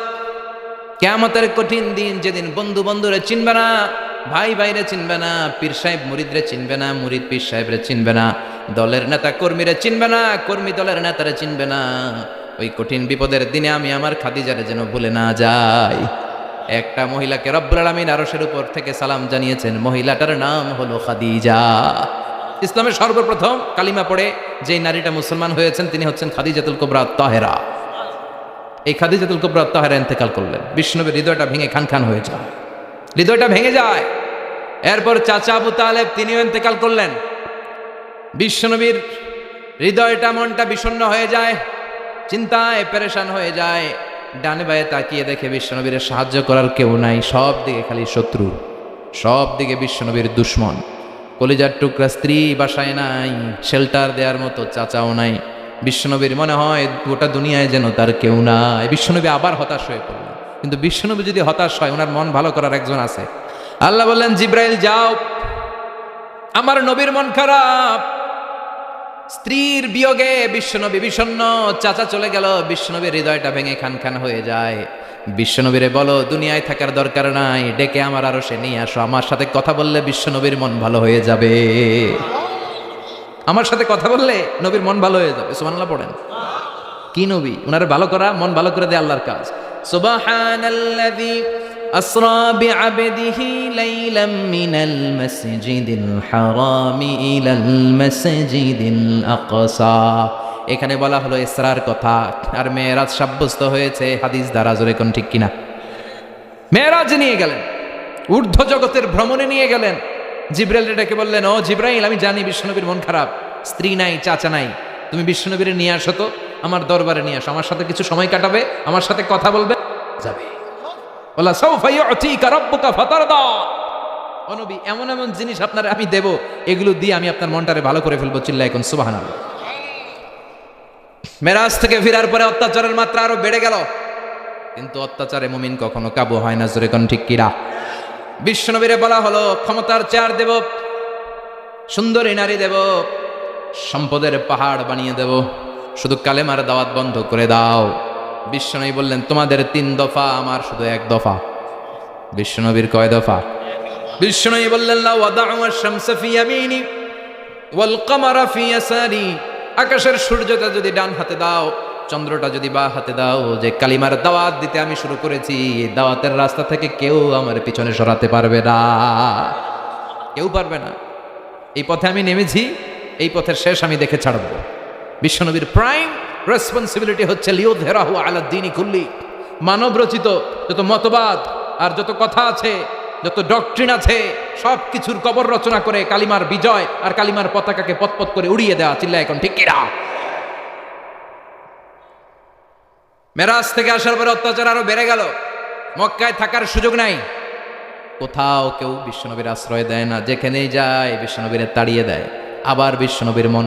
কিয়ামতের কঠিন দিন, যেদিন বন্ধু বন্ধুরে চিনবে না, ভাই ভাইরে চিনবে না, পীর সাহেব মুরিদরে চিনবে না, মুরিদ পীর সাহেবরে চিনবে না, দলের নেতা কর্মীরে চিনবে না, কর্মী দলের নেতারে চিনবে না, ওই কঠিন বিপদের দিনে আমি আমার খাদিজারে যেন ভুলে না যাই। একটা মহিলাকে রব্বুল আলামিন আরশের উপর থেকে সালাম জানিয়েছেন, মহিলাটার নাম হলো খাদিজা। ইসলামের সর্বপ্রথম কালিমা পড়ে যে নারীটা মুসলমান হয়েছেন তিনি হচ্ছেন খাদিজাতুল কুবরা তাহেরা। এই খাদিজাতুল কুবরা তাহেরা ইন্তেকাল করলেন। বিশ্বনবীর হৃদয়টা ভেঙে খান খান হয়ে যায়, হৃদয়টা ভেঙে যায়। এরপর চাচা আবু তালেব তিনিও ইন্তেকাল করলেন। বিশ্বনবীর হৃদয়টা, মনটা বিষণ্ণ হয়ে যায়, চিন্তায় পেরেশান হয়ে যায়। ডানে বায়ে তাকিয়ে দেখে বিশ্বনবীর সাহায্য করার কেউ নাই, সব দিকে খালি শত্রু, সব দিকে বিশ্বনবীর দুশ্মন। কলিজার টুকরা স্ত্রী বাসায় নাই, শেল্টার দেওয়ার মতো চাচাও নাই। বিশ্বনবীর মনে হয় গোটা দুনিয়ায় যেন তার কেউ নাই। বিশ্বনবী আবার হতাশ হয়ে পড়লেন। কিন্তু বিশ্বনবী যদি হতাশ হয়, ওনার মন ভালো করার একজন আছে। আল্লাহ বললেন, জিব্রাইল যাও, আমার নবীর মন খারাপ, স্ত্রীর বিয়োগে বিশ্বনবী বিষণ্ণ, চাচা চলে গেল, বিশ্বনবীর হৃদয়টা ভেঙে খান খান হয়ে যায়। বিশ্বনবীরে বলো দুনিয়ায় থাকার দরকার নাই, ডেকে আমার আরশে নিয়ে আসো, আমার সাথে কথা বললে বিশ্বনবীর মন ভালো হয়ে যাবে। আমার সাথে কথা বললে নবীর মন ভালো হয়ে যাবে। সুবহানাল্লাহ পড়েন। কি নবী, উনারে ভালো করা, মন ভালো করে দেয় আল্লাহর কাজ। সুবহানাল্লাযী আসরা বিআবদিহি লাইলাম মিনাল মাসজিদিল হারামি ইলাল মাসজিদিল আকসা। এখানে বলা হলো ইসরার কথা, আর মেরাজ সাব্যস্ত হয়েছে হাদিস দ্বারা। জোরে কোন ঠিক কিনা? মেরাজ নিয়ে গেলেন, ঊর্ধ্ব জগতের ভ্রমণে নিয়ে গেলেন। জিব্রাইল ডেকে বললেন, ও জিব্রাইল, আমি জানি বিশ্বনবীর মন খারাপ, স্ত্রী নাই, চাচা নাই, তুমি বিশ্বনবীরে নিয়ে আসো তো, আমার দরবারে নিয়ে আসো, আমার সাথে কিছু সময় কাটাবে, আমার সাথে কথা বলবে, যাবে। বলা সাউফা ইউতিকা রাব্বুকা ফাতারদা। ও নবী, এমন এমন জিনিস আপনারে আমি দেব, এগুলো দিয়ে আমি আপনার মনটারে ভালো করে ফেলবো। চিল্লায় কোন সুবহানাল্লাহ। মেরাজ থেকে ফেরার পরে অত্যাচারের মাত্রা আরো বেড়ে গেল, কিন্তু অত্যাচারে মুমিন কখনো কাবু হয় না। জোরে কোন ঠিক কিনা? বিশ্বনবীরে বলা হলো, ক্ষমতার চেয়ার দেব, সুন্দরী নারী দেব, সম্পদের পাহাড় বানিয়ে দেব, শুধু কালেমার দাওয়াত বন্ধ করে দাও। বিশ্বনবী বললেন, তোমাদের 3 দফা, আমার শুধু 1 দফা। বিশ্বনবীর কয় দফা? বিশ্বনবী বললেন, লা ওয়াদাউ আশ-শামসা ফি ইয়ামিনি ওয়াল কামারা ফি ইয়াসারি। আকাশের সূর্যটা যদি ডান হাতে দাও, চন্দ্রটা যদি বা হাতে দাও, যে কালিমার দাওয়াত দিতে আমি শুরু করেছি, এই দাওয়াতের রাস্তা থেকে কেউ আমার পিছনে সরাতে পারবে না, কেউ পারবে না। এই পথে আমি নেমেছি, এই পথের শেষ আমি দেখে ছাড়ব। বিশ্বনবীর প্রাইম রেসপন্সিবিলিটি হচ্ছে লিউযহিরাহু আলা দ্বীনি কুল্লি। মানব রচিত যত মতবাদ আর যত কথা আছে, যত ডক্ট্রিন আছে, সব কিছুর কবর রচনা করে কালিমার বিজয় আর কালিমার পতাকাকে পতপত করে উড়িয়ে দেওয়া। চিল্লায় এখন ঠিক কিনা? মেরাজ থেকে আসার পরে অত্যাচার আরো বেড়ে গেল, মক্কায় থাকার সুযোগ নাই, কোথাও কেউ বিশ্বনবীর আশ্রয় দেয় না, যেখানেই যায় বিশ্বনবীরে তাড়িয়ে দেয়। আবার বিশ্বনবীর মন